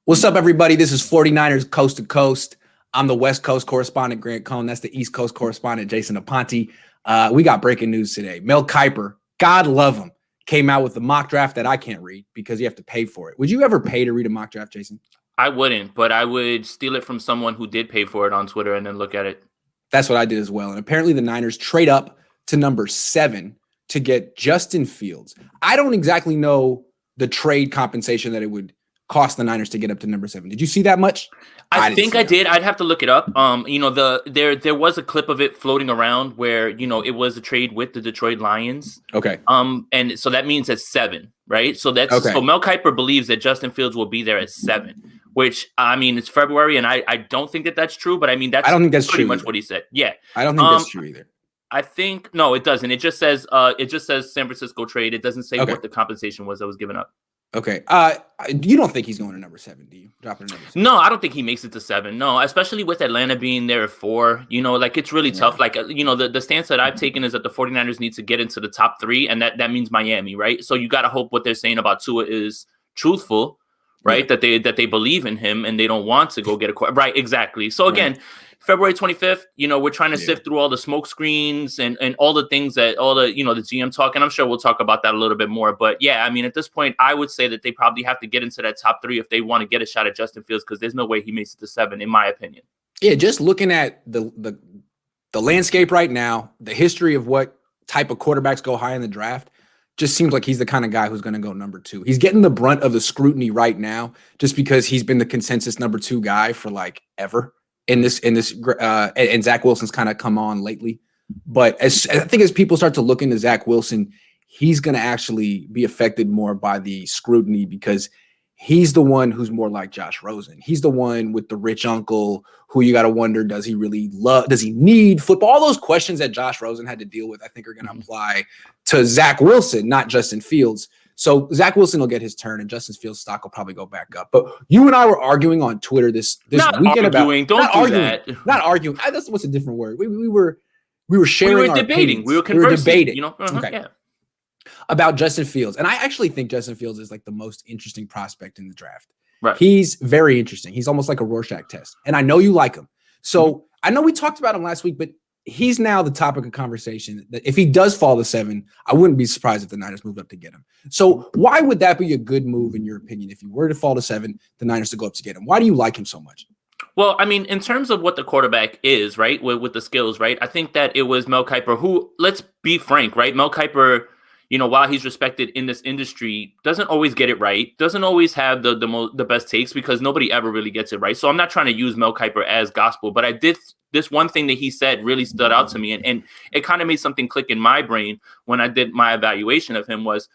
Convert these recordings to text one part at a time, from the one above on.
What's up, everybody? This is 49ers Coast to Coast. I'm the West Coast correspondent, Grant Cohn. That's the East Coast correspondent, Jason Aponte. We got breaking news today. Mel Kiper, God love him, came out with a mock draft that I can't read because you have to pay for it. Would you ever pay to read a mock draft, Jason? I wouldn't, but I would steal it from someone who did pay for it on Twitter and then look at it. That's what I did as well. And apparently the Niners trade up to number 7 to get Justin Fields. I don't exactly know the trade compensation that it would cost the Niners to get up to number 7. Did you see that much? I think I did. I'd have to look it up. There was a clip of it floating around where, it was a trade with the Detroit Lions. Okay. And so that means it's 7, right? So Okay. So Mel Kiper believes that Justin Fields will be there at 7, which it's February, and I don't think that that's true, but I don't think that's pretty much what he said. Yeah. I don't think that's true either. I think no, it doesn't. It just says San Francisco trade. It doesn't say what the compensation was that was given up. Okay. You don't think he's going to number 7, do you? Dropping number 7? No, I don't think he makes it to 7. No, especially with Atlanta being there at 4. It's really tough. The stance that I've taken is that the 49ers need to get into the top 3, and that means Miami, right? So you got to hope what they're saying about Tua is truthful, right? Yeah. That they believe in him and they don't want to go get a right. Exactly. So again, February 25th, we're trying to sift through all the smoke screens and all the things that the GM talk, and I'm sure we'll talk about that a little bit more. But yeah, at this point, I would say that they probably have to get into that top 3 if they want to get a shot at Justin Fields, because there's no way he makes it to 7, in my opinion. Yeah, just looking at the landscape right now, the history of what type of quarterbacks go high in the draft, just seems like he's the kind of guy who's going to go number 2. He's getting the brunt of the scrutiny right now, just because he's been the consensus number 2 guy for ever. And Zach Wilson's kind of come on lately. But I think as people start to look into Zach Wilson, he's going to actually be affected more by the scrutiny, because he's the one who's more like Josh Rosen. He's the one with the rich uncle who you got to wonder, does he need football? All those questions that Josh Rosen had to deal with, I think, are going to apply to Zach Wilson, not Justin Fields. So Zach Wilson will get his turn, and Justin Fields' stock will probably go back up. But you and I were arguing on Twitter this weekend about not arguing. That's what's a different word. We were sharing. We were debating. We were conversing. Okay. About Justin Fields, and I actually think Justin Fields is the most interesting prospect in the draft. Right. He's very interesting. He's almost like a Rorschach test, and I know you like him. So I know we talked about him last week, but he's now the topic of conversation. That if he does fall to 7, I wouldn't be surprised if the Niners moved up to get him. So why would that be a good move in your opinion? If he were to fall to 7, the Niners to go up to get him. Why do you like him so much? Well, in terms of what the quarterback is, right, with the skills, right, I think that it was Mel Kiper who, let's be frank, right, Mel Kiper, while he's respected in this industry, doesn't always get it right, doesn't always have the best takes, because nobody ever really gets it right. So I'm not trying to use Mel Kiper as gospel, but I did. This one thing that he said really stood out to me, and it kind of made something click in my brain when I did my evaluation of him. Was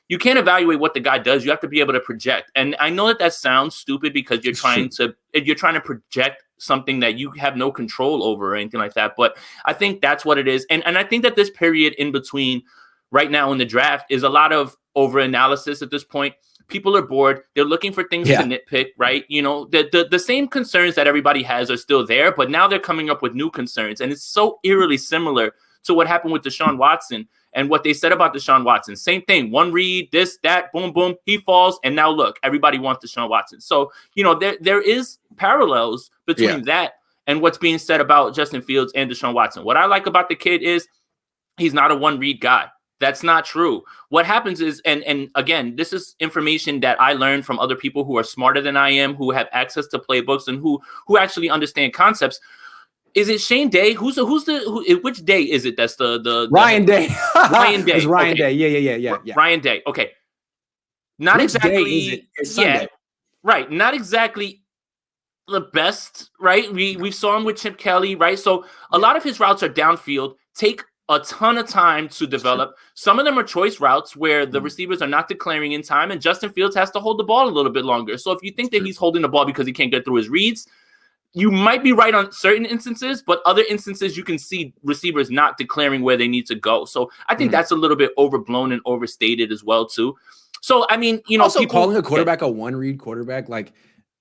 you can't evaluate what the guy does. You have to be able to project. And I know that sounds stupid, because you're trying to project something that you have no control over or anything like that. But I think that's what it is. And I think that this period in between right now in the draft is a lot of overanalysis at this point. People are bored. They're looking for things to nitpick, right? The same concerns that everybody has are still there, but now they're coming up with new concerns. And it's so eerily similar to what happened with Deshaun Watson and what they said about Deshaun Watson. Same thing. One read, this, that, boom, boom, he falls. And now look, everybody wants Deshaun Watson. So, there is parallels between that and what's being said about Justin Fields and Deshaun Watson. What I like about the kid is he's not a one read guy. That's not true. What happens is, and again, this is information that I learned from other people who are smarter than I am, who have access to playbooks, and who actually understand concepts. Is it Shane Day? Which day is it? That's the Ryan Day. Ryan Day. It's Ryan Day. Yeah. Ryan Day. Okay. Not which exactly. Day is it? It's Sunday. Right. Not exactly the best, right? We saw him with Chip Kelly, right? So a lot of his routes are downfield, take a ton of time to develop. Some of them are choice routes where the receivers are not declaring in time, and Justin Fields has to hold the ball a little bit longer. So if you think that he's holding the ball because he can't get through his reads, you might be right on certain instances, but other instances you can see receivers not declaring where they need to go. So I think that's a little bit overblown and overstated as well too. So also people calling a quarterback a one-read quarterback,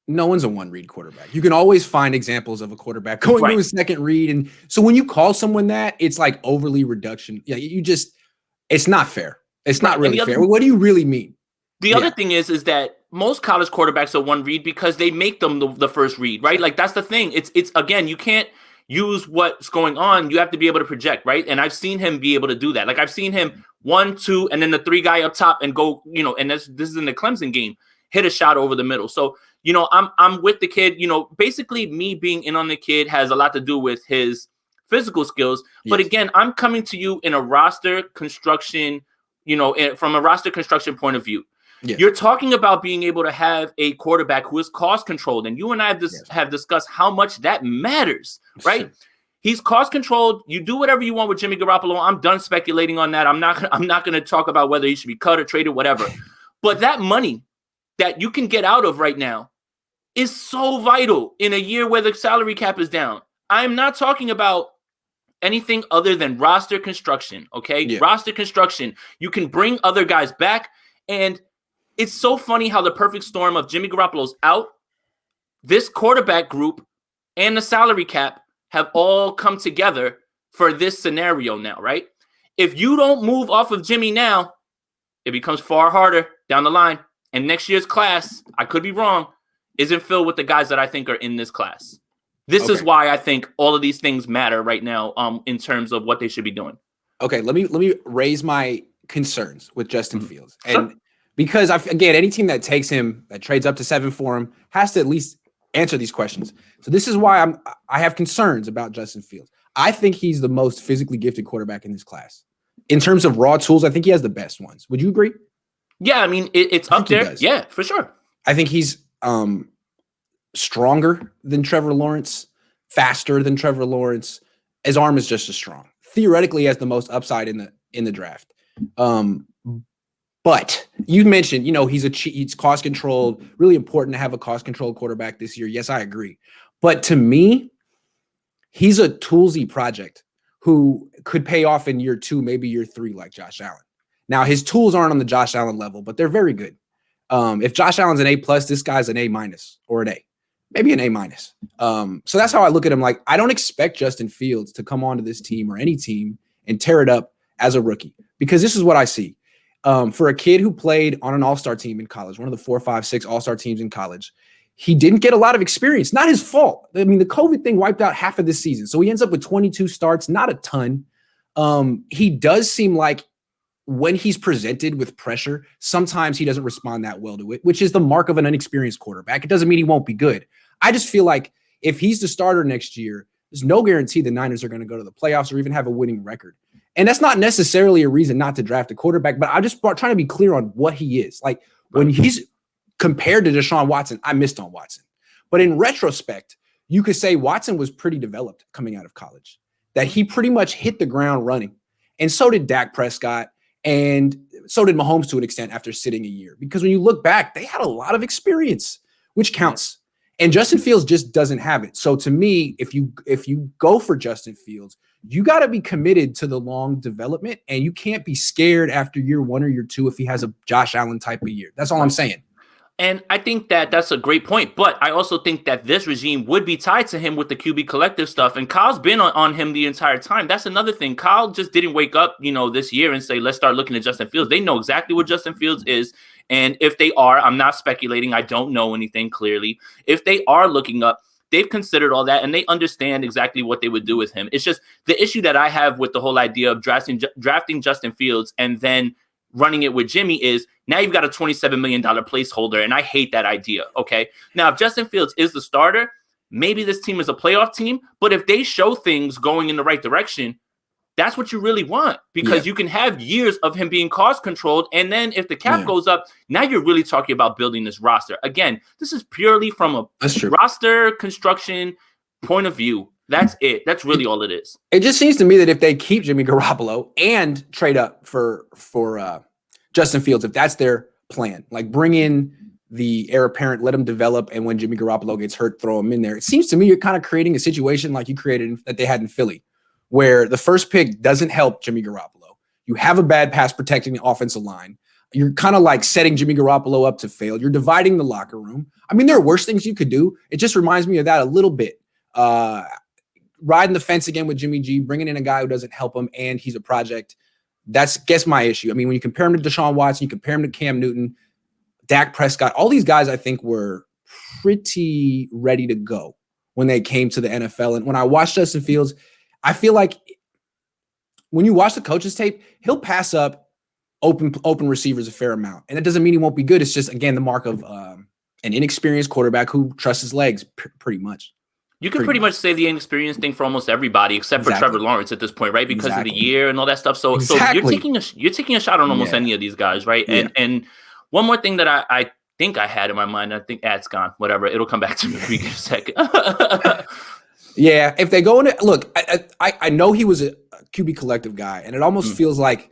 no one's a one-read quarterback. You can always find examples of a quarterback going to a second read. And so when you call someone that, it's overly reduction. Yeah, it's not fair. It's not really fair. What do you really mean? The other thing is that most college quarterbacks are one read because they make them the first read, right? Like that's the thing. It's again, you can't use what's going on. You have to be able to project, right? And I've seen him be able to do that. Like I've seen him 1, 2, and then the 3 guy up top and go, and this is in the Clemson game, hit a shot over the middle. So, I'm with the kid. Basically me being in on the kid has a lot to do with his physical skills. Yes. But again, I'm coming to you in a roster construction, from a roster construction point of view. Yes. You're talking about being able to have a quarterback who is cost controlled, and you and I have discussed how much that matters, right? Sure. He's cost controlled. You do whatever you want with Jimmy Garoppolo. I'm done speculating on that. I'm not going to talk about whether he should be cut or traded, whatever. But that money that you can get out of right now is so vital in a year where the salary cap is down. I'm not talking about anything other than roster construction, okay? Yeah. Roster construction. You can bring other guys back, and it's so funny how the perfect storm of Jimmy Garoppolo's out, this quarterback group, and the salary cap have all come together for this scenario now, right? If you don't move off of Jimmy now, it becomes far harder down the line. And next year's class, I could be wrong, isn't filled with the guys that I think are in this class. This is why I think all of these things matter right now in terms of what they should be doing. Okay, let me raise my concerns with Justin Fields. And because again, any team that takes him, that trades up to 7 for him, has to at least answer these questions. So this is why I have concerns about Justin Fields. I think he's the most physically gifted quarterback in this class. In terms of raw tools, I think he has the best ones. Would you agree? Yeah, I mean, it's up there. Yeah, for sure. I think he's stronger than Trevor Lawrence, faster than Trevor Lawrence. His arm is just as strong. Theoretically, he has the most upside in the draft. But you mentioned, he's cost controlled. Really important to have a cost controlled quarterback this year. Yes, I agree. But to me, he's a toolsy project who could pay off in year 2, maybe year 3, like Josh Allen. Now, his tools aren't on the Josh Allen level, but they're very good. If Josh Allen's an A+, this guy's an A- or an A, maybe an A-. So that's how I look at him. Like, I don't expect Justin Fields to come onto this team or any team and tear it up as a rookie, because this is what I see. For a kid who played on an all-star team in college, one of the 4, 5, 6 all-star teams in college, he didn't get a lot of experience. Not his fault. I mean, the COVID thing wiped out half of this season. So he ends up with 22 starts, not a ton. He does seem like when he's presented with pressure, sometimes he doesn't respond that well to it, which is the mark of an inexperienced quarterback. It doesn't mean he won't be good. I just feel like if he's the starter next year, there's no guarantee the Niners are going to go to the playoffs or even have a winning record. And that's not necessarily a reason not to draft a quarterback, but I'm just trying to be clear on what he is. Like, when he's compared to Deshaun Watson, I missed on Watson. But in retrospect, you could say Watson was pretty developed coming out of college, that he pretty much hit the ground running. And so did Dak Prescott, and so did Mahomes to an extent after sitting a year. Because when you look back, they had a lot of experience, which counts. And Justin Fields just doesn't have it. So to me, if you go for Justin Fields, you got to be committed to the long development, and you can't be scared after year 1 or year 2 if he has a Josh Allen type of year. That's all I'm saying. And I think that that's a great point. But I also think that this regime would be tied to him with the QB collective stuff. And Kyle's been on him the entire time. That's another thing. Kyle just didn't wake up, this year and say, let's start looking at Justin Fields. They know exactly what Justin Fields is. And if they are, I'm not speculating. I don't know anything clearly. If they are looking up, they've considered all that and they understand exactly what they would do with him. It's just the issue that I have with the whole idea of drafting Justin Fields and then running it with Jimmy is now you've got a $27 million placeholder, and I hate that idea, okay? Now, if Justin Fields is the starter, maybe this team is a playoff team, but if they show things going in the right direction, that's what you really want, because you can have years of him being cost controlled, and then if the cap goes up, now you're really talking about building this roster. Again, this is purely from a roster construction point of view. That's it. That's really all it is. It just seems to me that if they keep Jimmy Garoppolo and trade up for Justin Fields, if that's their plan, like bring in the heir apparent, let him develop, and when Jimmy Garoppolo gets hurt, throw him in there. It seems to me you're kind of creating a situation like you created that they had in Philly, where the first pick doesn't help Jimmy Garoppolo. You have a bad pass protecting the offensive line. You're kind of like setting Jimmy Garoppolo up to fail. You're dividing the locker room. I mean, there are worse things you could do. It just reminds me of that a little bit. Riding the fence again with Jimmy G, bringing in a guy who doesn't help him, and he's a project. That's, guess, my issue. I mean, when you compare him to Deshaun Watson, you compare him to Cam Newton, Dak Prescott, all these guys I think were pretty ready to go when they came to the NFL. And when I watched Justin Fields, I feel like when you watch the coach's tape, he'll pass up open receivers a fair amount. And it doesn't mean he won't be good. It's just, again, the mark of an inexperienced quarterback who trusts his legs pretty much. You can pretty much say the inexperienced thing for almost everybody except for Trevor Lawrence at this point, right? Because of the year and all that stuff. So you're taking a shot on almost any of these guys, right? And one more thing that I think I had in my mind, I think it's gone. Whatever, it'll come back to me in a second. Yeah, if they go into look, I know he was a QB collective guy, and it almost feels like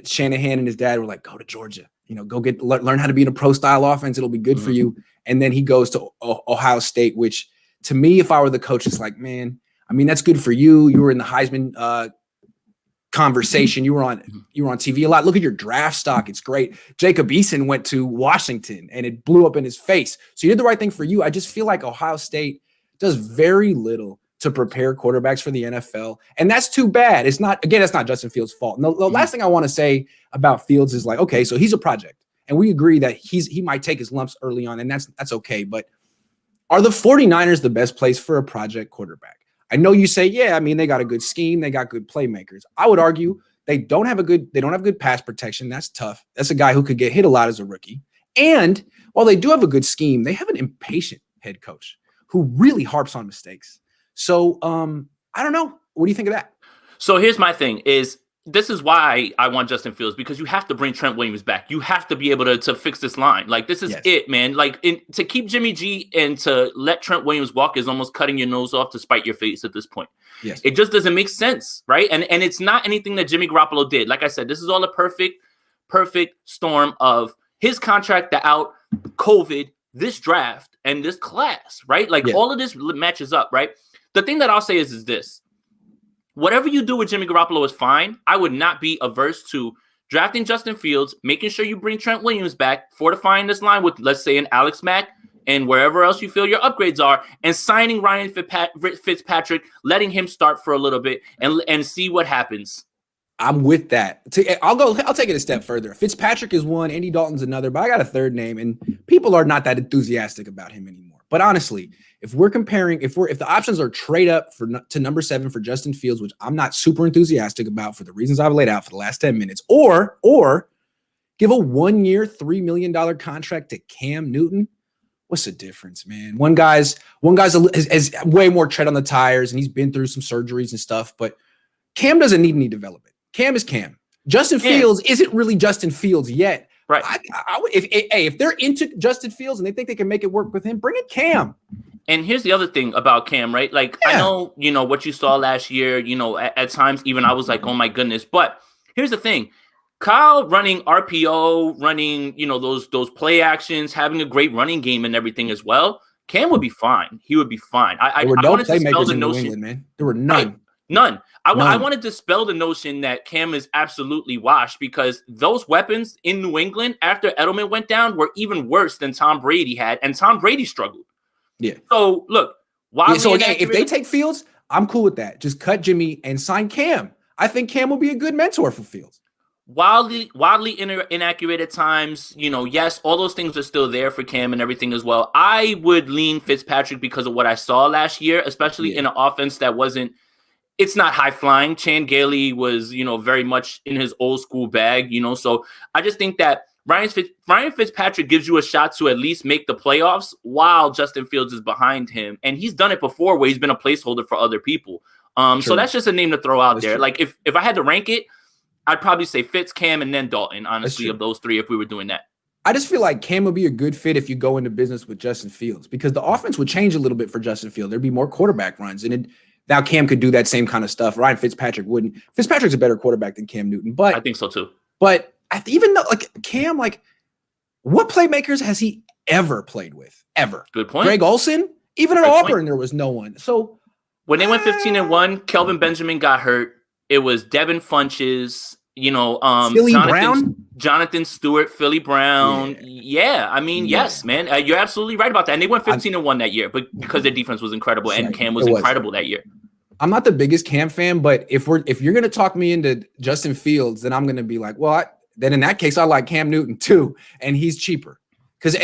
Shanahan and his dad were like, go to Georgia, go learn how to be in a pro style offense. It'll be good for you. And then he goes to Ohio State, which to me, if I were the coach, it's like, man, I mean, that's good for you. You were in the Heisman conversation. You were on TV a lot. Look at your draft stock. It's great. Jacob Eason went to Washington and it blew up in his face. So you did the right thing for you. I just feel like Ohio State does very little to prepare quarterbacks for the NFL. And that's too bad. It's not Justin Fields' fault. And the last thing I want to say about Fields is like, okay, so he's a project. And we agree that he might take his lumps early on, and that's okay. But are the 49ers the best place for a project quarterback? I know you say, yeah, I mean, they got a good scheme, they got good playmakers. I would argue they don't have good pass protection. That's tough. That's a guy who could get hit a lot as a rookie. And while they do have a good scheme, they have an impatient head coach who really harps on mistakes. So I don't know. What do you think of that? So here's my thing is this is why I want Justin Fields, because you have to bring Trent Williams back. You have to be able to fix this line. Like, this is it, man. Like, to keep Jimmy G and to let Trent Williams walk is almost cutting your nose off to spite your face at this point. Yes. It just doesn't make sense, right? And it's not anything that Jimmy Garoppolo did. Like I said, this is all a perfect storm of his contract out, COVID, this draft, and this class, right? Like, all of this matches up, right? The thing that I'll say is this. Whatever you do with Jimmy Garoppolo is fine. I would not be averse to drafting Justin Fields, making sure you bring Trent Williams back, fortifying this line with, let's say, an Alex Mack and wherever else you feel your upgrades are, and signing Ryan Fitzpatrick, letting him start for a little bit and see what happens. I'm with that. I'll take it a step further. Fitzpatrick is one, Andy Dalton's another, but I got a third name, and people are not that enthusiastic about him anymore. But honestly, if the options are trade up to number 7 for Justin Fields, which I'm not super enthusiastic about for the reasons I've laid out for the last 10 minutes, or give a 1-year, $3 million contract to Cam Newton, what's the difference, man? One guy's has way more tread on the tires, and he's been through some surgeries and stuff, but Cam doesn't need any development. Cam is Cam. Justin Fields isn't really Justin Fields yet. Right. If they're into Justin Fields and they think they can make it work with him, bring in Cam. And here's the other thing about Cam, right? Like, I know, what you saw last year, at times even I was like, oh my goodness. But here's the thing. Kyle running RPO, running, those play actions, having a great running game and everything as well. Cam would be fine. He would be fine. I wanted to dispel the notion. England, man. There were none. Right? None. I wanted to dispel the notion that Cam is absolutely washed, because those weapons in New England after Edelman went down were even worse than Tom Brady had, and Tom Brady struggled. Yeah. So look, if they take Fields, I'm cool with that. Just cut Jimmy and sign Cam. I think Cam will be a good mentor for Fields. Wildly inaccurate at times. Yes, all those things are still there for Cam and everything as well. I would lean Fitzpatrick because of what I saw last year, especially in an offense that wasn't. It's not high flying. Chan Gailey was, very much in his old school bag, So I just think that Ryan Fitzpatrick gives you a shot to at least make the playoffs while Justin Fields is behind him. And he's done it before where he's been a placeholder for other people. So that's just a name to throw out there. True. Like if I had to rank it, I'd probably say Fitz, Cam, and then Dalton, honestly, of those three, if we were doing that. I just feel like Cam would be a good fit if you go into business with Justin Fields, because the offense would change a little bit for Justin Fields. There'd be more quarterback runs, and now Cam could do that same kind of stuff. Ryan Fitzpatrick wouldn't. Fitzpatrick's a better quarterback than Cam Newton, but I think so too. But even though Cam, what playmakers has he ever played with? Ever? Good point. Greg Olsen? Even at Auburn, there was no one. So when they went 15-1, Kelvin Benjamin got hurt. It was Devin Funches, Philly Brown, Jonathan Stewart, Philly Brown. Yeah. I mean, yes, man. You're absolutely right about that. And they went 15-1 that year, but because their defense was incredible and Cam was incredible that year. I'm not the biggest Cam fan, but if you're going to talk me into Justin Fields, then I'm going to be like, well, then in that case, I like Cam Newton too, and he's cheaper. because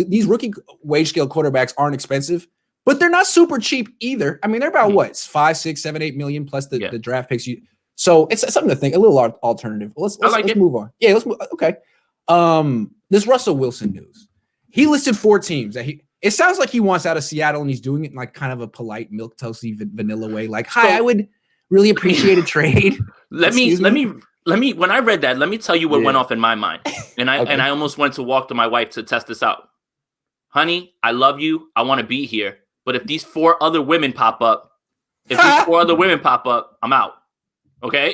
these rookie wage scale quarterbacks aren't expensive, but they're not super cheap either. I mean, they're about what, 5, 6, 7, 8 million plus the draft picks. So it's something to think. A little alternative. Let's move on. Yeah, let's move. Okay. This Russell Wilson news. He listed 4 teams that it sounds like he wants out of Seattle, and he's doing it in like kind of a polite milquetoasty vanilla way. Like, hi, I would really appreciate a trade. Let me. When I read that, let me tell you what went off in my mind, and I almost went to walk to my wife to test this out. Honey, I love you. I want to be here, but if these 4 other women pop up, I'm out. Okay.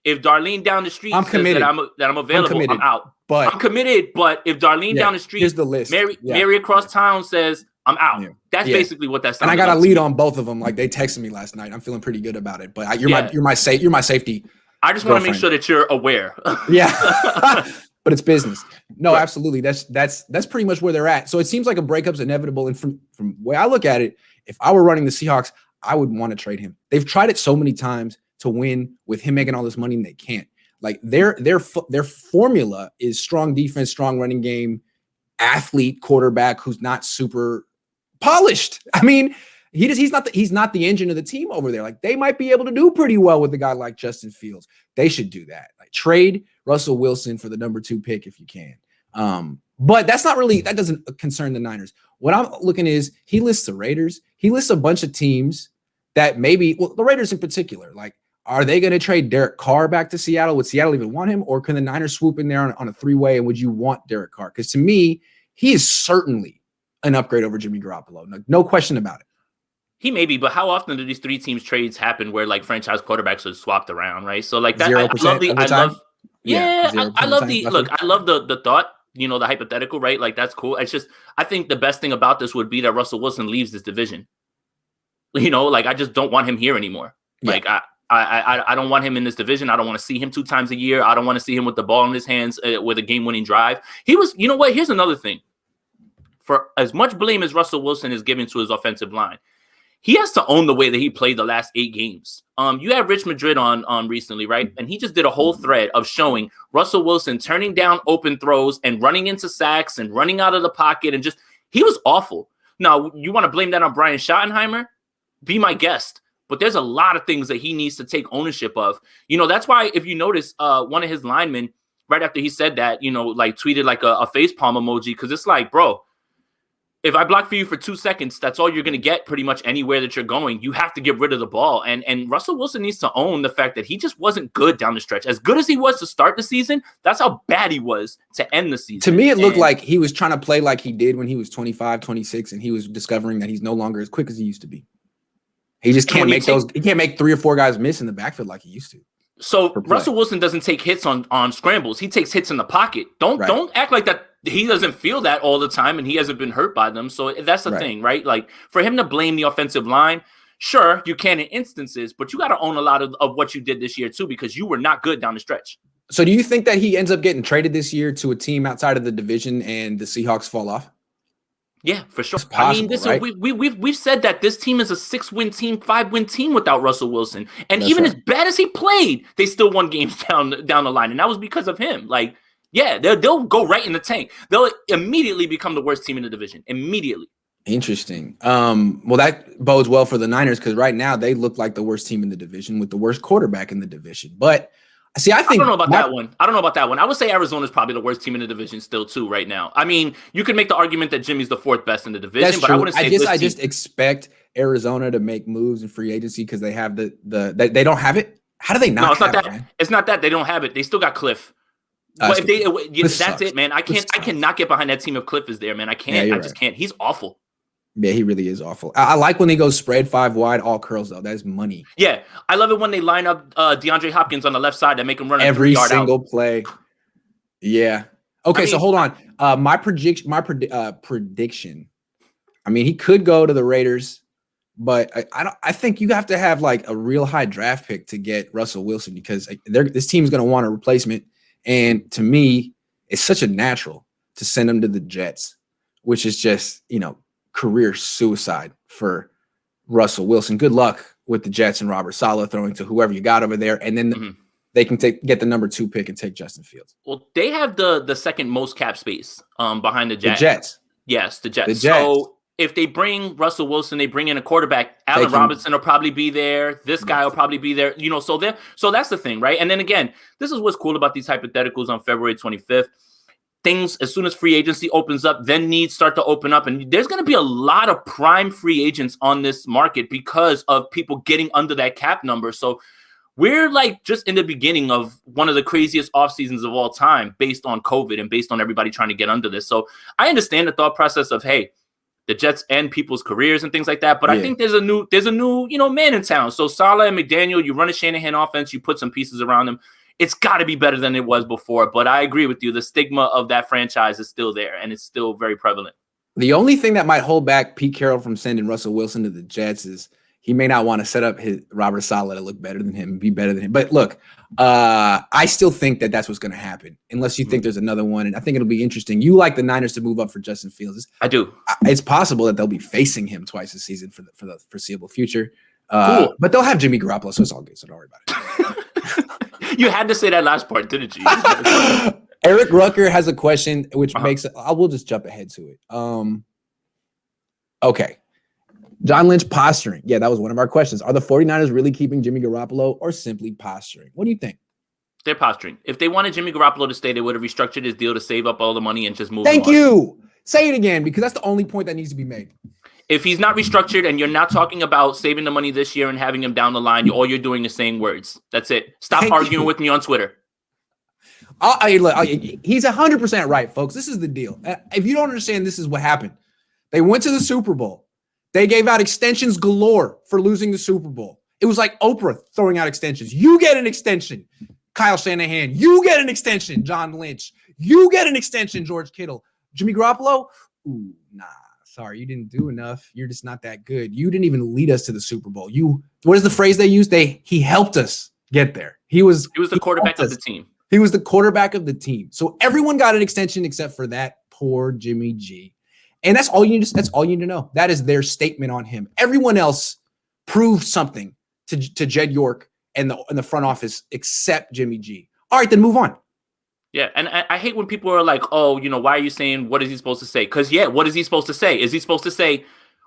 If Darlene down the street says that I'm available, I'm out. But I'm committed. But if Darlene down the street, here's the list. Mary across town says I'm out. Yeah. That's basically what that's. And I got a lead on both of them. Like, they texted me last night. I'm feeling pretty good about it. But you're my safety. I just want to make sure that you're aware. Yeah. But it's business. No, absolutely. That's pretty much where they're at. So it seems like a breakup's inevitable. And from the way I look at it, if I were running the Seahawks, I would want to trade him. They've tried it so many times to win with him making all this money, and they can't. Like, their formula is strong defense, strong running game, athlete quarterback who's not super polished. I mean, he's not the engine of the team over there. Like, they might be able to do pretty well with a guy like Justin Fields. They should do that. Like, trade Russell Wilson for the number 2 pick if you can. But that doesn't concern the Niners. What I'm looking is, he lists the Raiders. He lists a bunch of teams that maybe, the Raiders in particular, like, are they going to trade Derek Carr back to Seattle? Would Seattle even want him? Or can the Niners swoop in there on a 3-way? And would you want Derek Carr? Because to me, he is certainly an upgrade over Jimmy Garoppolo. No question about it. He may be, but how often do these 3 teams trades happen where like franchise quarterbacks are swapped around, right? So like that, I love the thought, the hypothetical, right? Like, that's cool. It's just, I think the best thing about this would be that Russell Wilson leaves this division. Like, I just don't want him here anymore. Yeah. Like, I don't want him in this division. I don't want to see him 2 times a year. I don't want to see him with the ball in his hands with a game-winning drive. He was, here's another thing. For as much blame as Russell Wilson is given to his offensive line, he has to own the way that he played the last 8 games. You had Rich Madrid on recently, right? And he just did a whole thread of showing Russell Wilson turning down open throws and running into sacks and running out of the pocket, and he was awful. Now, you want to blame that on Brian Schottenheimer? Be my guest. But there's a lot of things that he needs to take ownership of. That's why, if you notice, one of his linemen, right after he said that, like, tweeted like a facepalm emoji, because it's like, bro, if I block for you for 2 seconds, that's all you're going to get pretty much anywhere that you're going. You have to get rid of the ball. And Russell Wilson needs to own the fact that he just wasn't good down the stretch. As good as he was to start the season, that's how bad he was to end the season. To me, it looked like he was trying to play like he did when he was 25, 26, and he was discovering that he's no longer as quick as he used to be. He just can't make he can't make 3 or 4 guys miss in the backfield like he used to. So Russell Wilson doesn't take hits on scrambles. He takes hits in the pocket. Don't act like that. He doesn't feel that all the time, and he hasn't been hurt by them. So that's the thing, right? Like, for him to blame the offensive line, sure, you can in instances, but you got to own a lot of what you did this year too, because you were not good down the stretch. So do you think that he ends up getting traded this year to a team outside of the division and the Seahawks fall off? Yeah, for sure. Possible, right? We've said that this team is a 6-win team, 5-win team without Russell Wilson. And even as bad as he played, they still won games down the line. And that was because of him. Like, yeah, they'll go right in the tank. They'll immediately become the worst team in the division. Immediately. Interesting. Well, that bodes well for the Niners, because right now they look like the worst team in the division with the worst quarterback in the division. But see, I think I don't know about that one. I would say Arizona's probably the worst team in the division still too right now. I mean, you could make the argument that Jimmy's the 4th best in the division, that's but true. I wouldn't say I just expect Arizona to make moves in free agency because they have they don't have it. How do they not? No, it's not that. Man? It's not that they don't have it. They still got Cliff. But if that's it, man. I cannot get behind that team if Cliff is there, man. I can't. I just can't. He's awful. Yeah, he really is awful. I like when they go spread 5 wide, all curls, though. That is money. Yeah, I love it when they line up DeAndre Hopkins on the left side and make him run every single play. Yeah. Okay, so hold on. My prediction. I mean, he could go to the Raiders, but I think you have to have like a real high draft pick to get Russell Wilson, because this team's going to want a replacement. And to me, it's such a natural to send him to the Jets, which is just, career suicide for Russell Wilson. Good luck with the Jets and Robert Saleh throwing to whoever you got over there. And then they can get the number 2 pick and take Justin Fields. Well, they have the second most cap space behind the Jets. The Jets. Yes, the Jets. The Jets. So if they bring Russell Wilson, they bring in a quarterback. Allen Robinson will probably be there. This guy will probably be there. So that's the thing, right? And then again, this is what's cool about these hypotheticals on February 25th. Things, as soon as free agency opens up, then needs start to open up. And there's going to be a lot of prime free agents on this market because of people getting under that cap number. So we're like just in the beginning of one of the craziest off seasons of all time based on COVID and based on everybody trying to get under this. So I understand the thought process of, hey, the Jets end people's careers and things like that. But I think there's a new, man in town. So Saleh and McDaniel, you run a Shanahan offense, you put some pieces around them. It's got to be better than it was before. But I agree with you. The stigma of that franchise is still there, and it's still very prevalent. The only thing that might hold back Pete Carroll from sending Russell Wilson to the Jets is he may not want to set up his Robert Saleh to look better than him and be better than him. But look, I still think that that's what's going to happen, unless you think there's another one. And I think it'll be interesting. You like the Niners to move up for Justin Fields. I do. It's possible that they'll be facing him twice this season for the foreseeable future. Cool. But they'll have Jimmy Garoppolo, so it's all good. So don't worry about it. You had to say that last part, didn't you? Eric Rucker has a question, which makes I will just jump ahead to it. Okay. John Lynch posturing. Yeah, that was one of our questions. Are the 49ers really keeping Jimmy Garoppolo or simply posturing? What do you think? They're posturing. If they wanted Jimmy Garoppolo to stay, they would have restructured his deal to save up all the money and just move Thank on. you. Say it again, because that's the only point that needs to be made. If he's not restructured and you're not talking about saving the money this year and having him down the line, all you're doing is saying words. That's it. Stop arguing with me on Twitter. He's 100% right, folks. This is the deal. If you don't understand, this is what happened. They went to the Super Bowl. They gave out extensions galore for losing the Super Bowl. It was like Oprah throwing out extensions. You get an extension, Kyle Shanahan. You get an extension, John Lynch. You get an extension, George Kittle. Jimmy Garoppolo? Ooh, nah. Sorry, you didn't do enough. You're just not that good. You didn't even lead us to the Super Bowl. What is the phrase they used? He helped us get there. He was the quarterback of the team. He was the quarterback of the team. So everyone got an extension except for that poor Jimmy G. And that's all you need to know. That is their statement on him. Everyone else proved something to Jed York and the front office except Jimmy G. All right, then move on. Yeah, and I hate when people are like, oh, why are you saying, what is he supposed to say? Because, what is he supposed to say? Is he supposed to say,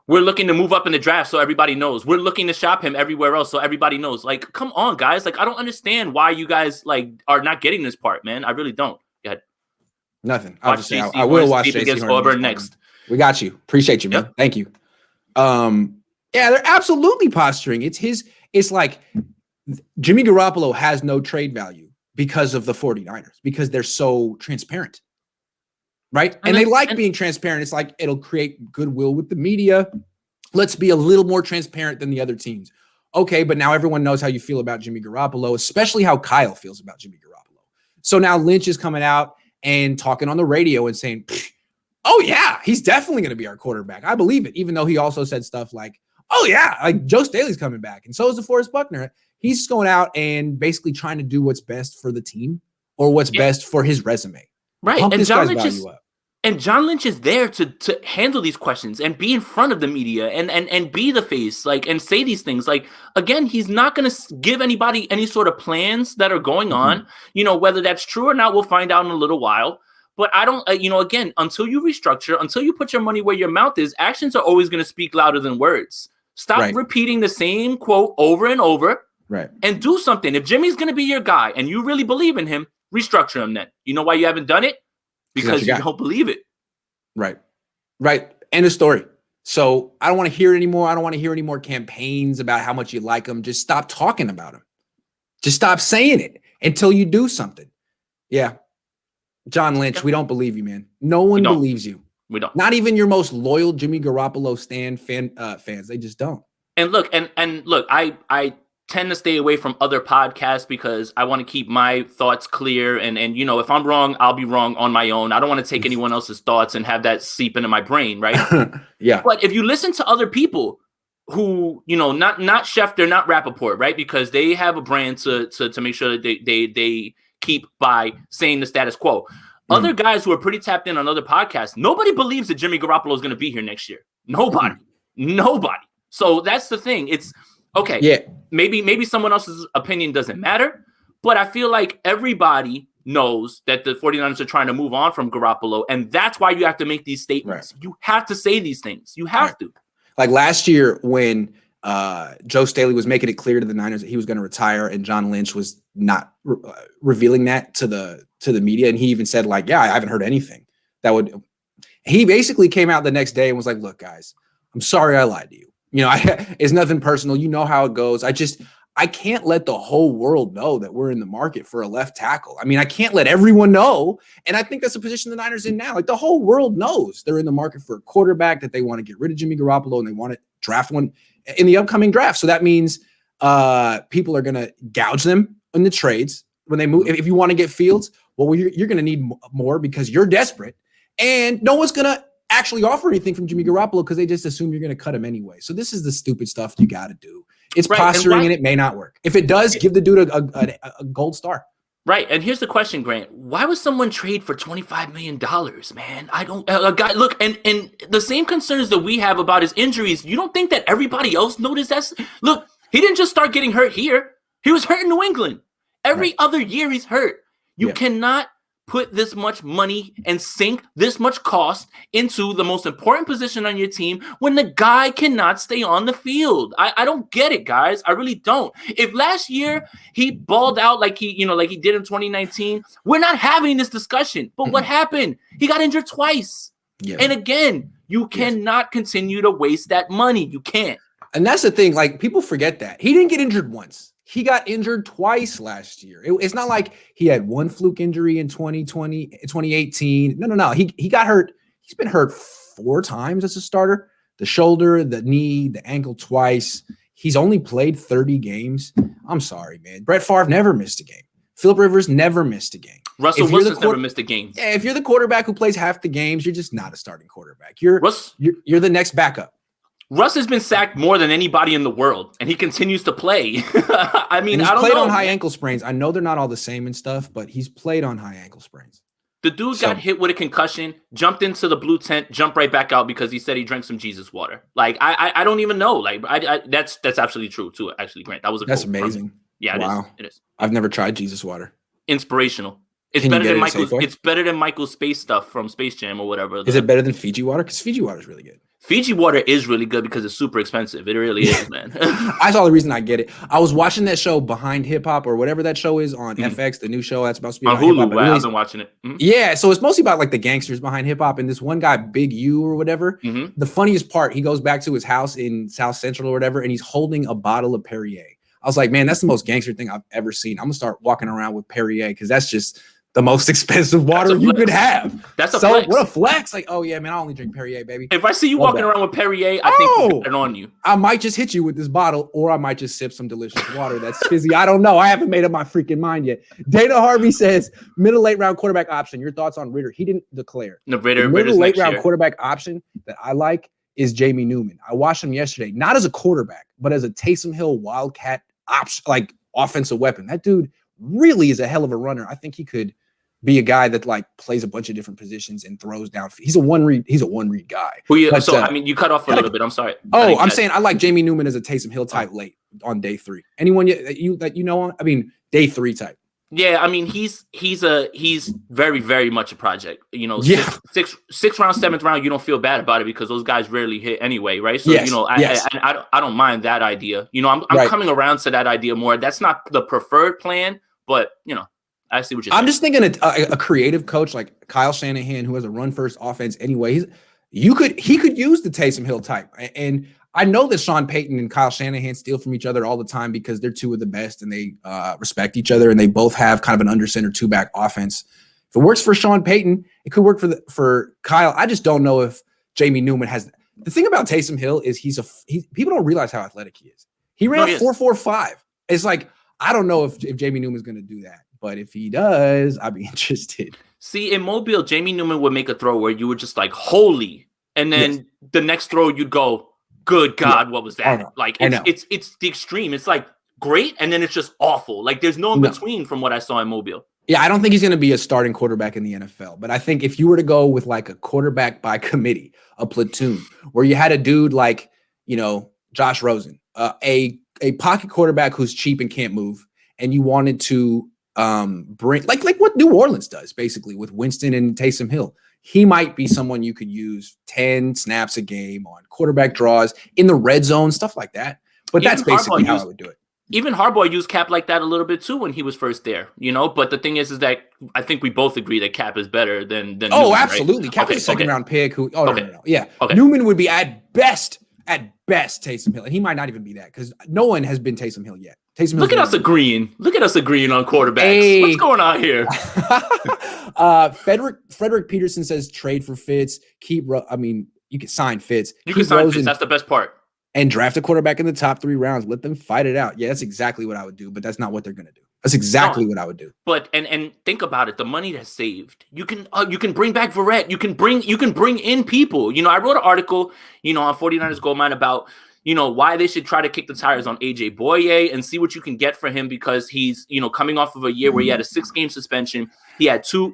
we're looking to move up in the draft so everybody knows? We're looking to shop him everywhere else so everybody knows. Like, come on, guys. Like, I don't understand why you guys, are not getting this part, man. I really don't. Go ahead. Nothing. I'll just say, I will watch JC against Auburn next. We got you. Appreciate you, man. Yep. Thank you. Yeah, they're absolutely posturing. It's like Jimmy Garoppolo has no trade value because of the 49ers, because they're so transparent, right? And they like being transparent. It's like it'll create goodwill with the media. Let's be a little more transparent than the other teams. Okay, but now everyone knows how you feel about Jimmy Garoppolo, especially how Kyle feels about Jimmy Garoppolo. So now Lynch is coming out and talking on the radio and saying, oh, yeah, he's definitely going to be our quarterback. I believe it, even though he also said stuff like, oh, yeah, like Joe Staley's coming back. And so is DeForest Buckner. He's just going out and basically trying to do what's best for the team or what's best for his resume. Right. And John Lynch is there to handle these questions and be in front of the media and be the face, and say these things. Again, he's not going to give anybody any sort of plans that are going on. Whether that's true or not, we'll find out in a little while. But I don't, again, until you restructure, until you put your money where your mouth is, actions are always going to speak louder than words. Stop repeating the same quote over and over. Right. And do something. If Jimmy's going to be your guy and you really believe in him, restructure him then. You know why you haven't done it? Because you don't believe it. Right. Right. End of story. So I don't want to hear it anymore. I don't want to hear any more campaigns about how much you like him. Just stop talking about him. Just stop saying it until you do something. Yeah. John Lynch, we don't believe you, man. No one believes you. We don't. Not even your most loyal Jimmy Garoppolo fans. They just don't. And look, I tend to stay away from other podcasts because I want to keep my thoughts clear. And if I'm wrong, I'll be wrong on my own. I don't want to take anyone else's thoughts and have that seep into my brain, right? Yeah. But if you listen to other people who, not Schefter, not Rappaport, right? Because they have a brand to make sure that they keep by saying the status quo. Other guys who are pretty tapped in on other podcasts, nobody believes that Jimmy Garoppolo is going to be here next year. Nobody. So that's the thing. It's okay. Yeah. Maybe someone else's opinion doesn't matter, But I feel like everybody knows that the 49ers are trying to move on from Garoppolo, and that's why you have to make these statements. Right. You have to say these things. You have to. Like last year when Joe Staley was making it clear to the Niners that he was going to retire, and John Lynch was not revealing that to the media, and he even said like, "Yeah, I haven't heard anything that would." He basically came out the next day and was like, "Look, guys, I'm sorry I lied to you. You know, it's nothing personal. You know how it goes. I can't let the whole world know that we're in the market for a left tackle. I mean, I can't let everyone know. And I think that's the position the Niners in now. Like the whole world knows they're in the market for a quarterback, that they want to get rid of Jimmy Garoppolo and they want to draft one in the upcoming draft. So that means people are going to gouge them in the trades when they move. If you want to get Fields, well, you're going to need more because you're desperate. And no one's going to actually offer anything from Jimmy Garoppolo because they just assume you're going to cut him anyway. So this is the stupid stuff you got to do. It's right. Posturing and it may not work. If it does, give the dude a gold star. Right. And here's the question, Grant. Why would someone trade for $25 million, man? I don't a guy look and the same concerns that we have about his injuries. You don't think that everybody else noticed that? Look, he didn't just start getting hurt here. He was hurt in New England. Every other year he's hurt. You cannot put this much money and sink this much cost into the most important position on your team when the guy cannot stay on the field. I don't get it, guys. I really don't. If last year he balled out like he did in 2019, we're not having this discussion. But what happened? He got injured twice. Yeah. And again, you cannot continue to waste that money. You can't. And that's the thing. Like, people forget that. He didn't get injured once. He got injured twice last year. It's not like he had one fluke injury in 2018. No. He got hurt. He's been hurt 4 times as a starter. The shoulder, the knee, the ankle twice. He's only played 30 games. I'm sorry, man. Brett Favre never missed a game. Phillip Rivers never missed a game. Russell Wilson's never missed a game. Yeah, if you're the quarterback who plays half the games, you're just not a starting quarterback. You're the next backup. Russ has been sacked more than anybody in the world, and he continues to play. I mean, he's I don't played know. On high ankle sprains. I know they're not all the same and stuff, but he's played on high ankle sprains. The dude got hit with a concussion, jumped into the blue tent, jumped right back out because he said he drank some Jesus water. Like I don't even know. Like that's absolutely true too. Actually, Grant, that was that's amazing. Yeah, wow. It is. I've never tried Jesus water. Inspirational. It's better than Michael's. It's better than Michael's space stuff from Space Jam or whatever. Is it better than Fiji water? Because Fiji water is really good. Fiji water is really good because it's super expensive. It really is, man. I saw the reason I get it. I was watching that show Behind Hip Hop or whatever that show is on FX, the new show that's supposed to be on Hulu. I've been watching it. Yeah, so it's mostly about like the gangsters behind hip hop, and this one guy, Big U or whatever. The funniest part, he goes back to his house in South Central or whatever, and he's holding a bottle of Perrier. I was like, man, that's the most gangster thing I've ever seen. I'm gonna start walking around with Perrier because that's just the most expensive water you could have. That's a flex. What a flex. Like, oh yeah, man, I only drink Perrier, baby. If I see you walking around with Perrier, I think we'll get it on you. I might just hit you with this bottle, or I might just sip some delicious water that's fizzy. I don't know. I haven't made up my freaking mind yet. Dana Harvey says middle late round quarterback option. Your thoughts on Ritter? He didn't declare. No, Ritter's middle late round quarterback option that I like is Jamie Newman. I watched him yesterday, not as a quarterback, but as a Taysom Hill Wildcat option, like offensive weapon. That dude really is a hell of a runner. I think he could be a guy that like plays a bunch of different positions and throws down. He's a one read guy. Well, yeah, but, I mean, you cut off for a little bit. I'm sorry. I'm saying I like Jamie Newman as a Taysom Hill type late on day 3. Anyone that you know on? I mean, day 3 type. Yeah, I mean, he's very, very much a project. You know, six round, 7th round, you don't feel bad about it because those guys rarely hit anyway, right? So I don't mind that idea. You know, I'm coming around to that idea more. That's not the preferred plan, but you know. I see what you're saying. I'm just thinking a creative coach like Kyle Shanahan, who has a run first offense anyway. He could use the Taysom Hill type. And I know that Sean Payton and Kyle Shanahan steal from each other all the time because they're 2 of the best and they respect each other and they both have kind of an under center 2-back offense. If it works for Sean Payton, it could work for Kyle. I just don't know if Jamie Newman has. The thing about Taysom Hill is people don't realize how athletic he is. He ran a 4.45. It's like, I don't know if Jamie Newman is going to do that. But if he does, I'd be interested. See, in Mobile, Jamie Newman would make a throw where you were just like, holy. And then the next throw, you'd go, good God, what was that? Like, it's the extreme. It's like great, and then it's just awful. Like, there's no in between from what I saw in Mobile. Yeah, I don't think he's going to be a starting quarterback in the NFL. But I think if you were to go with like a quarterback by committee, a platoon, where you had a dude like, you know, Josh Rosen, a pocket quarterback who's cheap and can't move, and you wanted to bring like what New Orleans does basically with Winston and Taysom Hill. He might be someone you could use 10 snaps a game on quarterback draws in the red zone, stuff like that. But that's basically how I would do it. Even Harbaugh used Cap like that a little bit too when he was first there, But the thing is that I think we both agree that Cap is better than Oh, Newman, absolutely. Right? Cap is a second round pick. No. Yeah. Okay. Newman would be at best Taysom Hill, and he might not even be that because no one has been Taysom Hill yet. Look at us agreeing. Look at us agreeing on quarterbacks. Hey. What's going on here? Frederick Peterson says trade for Fitz. You can sign Fitz. You can sign Fitz. That's the best part. And draft a quarterback in the top 3 rounds. Let them fight it out. Yeah, that's exactly what I would do, but that's not what they're going to do. That's exactly what I would do. But and think about it, the money that's saved. You can bring back Verrett. You can bring in people. I wrote an article, on 49ers Goldmine about why they should try to kick the tires on AJ Boye and see what you can get for him because he's coming off of a year where he had a 6-game suspension. He had two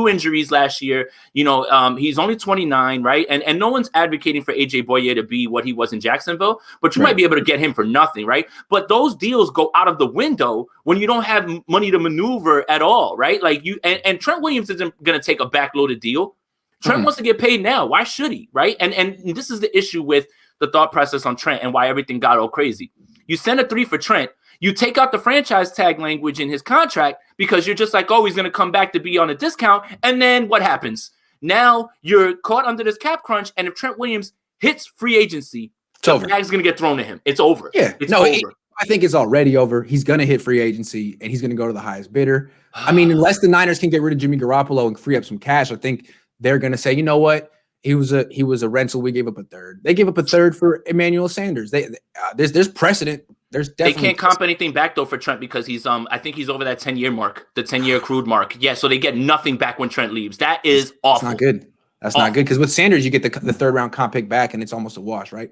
injuries last year. He's only 29, right? And no one's advocating for AJ Boye to be what he was in Jacksonville, but you might be able to get him for nothing, right? But those deals go out of the window when you don't have money to maneuver at all, right? Like and Trent Williams isn't going to take a backloaded deal. Trent wants to get paid now. Why should he, right? And this is the issue with the thought process on Trent and why everything got all crazy. You send a 3 for Trent. You take out the franchise tag language in his contract because you're just like, oh, he's going to come back to be on a discount. And then what happens? Now you're caught under this cap crunch. And if Trent Williams hits free agency, the bag's going to get thrown to him. It's over. Yeah. It's over. I think it's already over. He's going to hit free agency and he's going to go to the highest bidder. Unless the Niners can get rid of Jimmy Garoppolo and free up some cash, I think they're going to say, you know what? He was a rental. We gave up a third. They gave up a third for Emmanuel Sanders. There's precedent. There's definitely they can't comp anything back though for Trent because he's I think he's over that 10-year mark, the 10-year accrued mark. Yeah, so they get nothing back when Trent leaves. That is awful. That's not good. That's not good because with Sanders you get the third round comp pick back and it's almost a wash, right?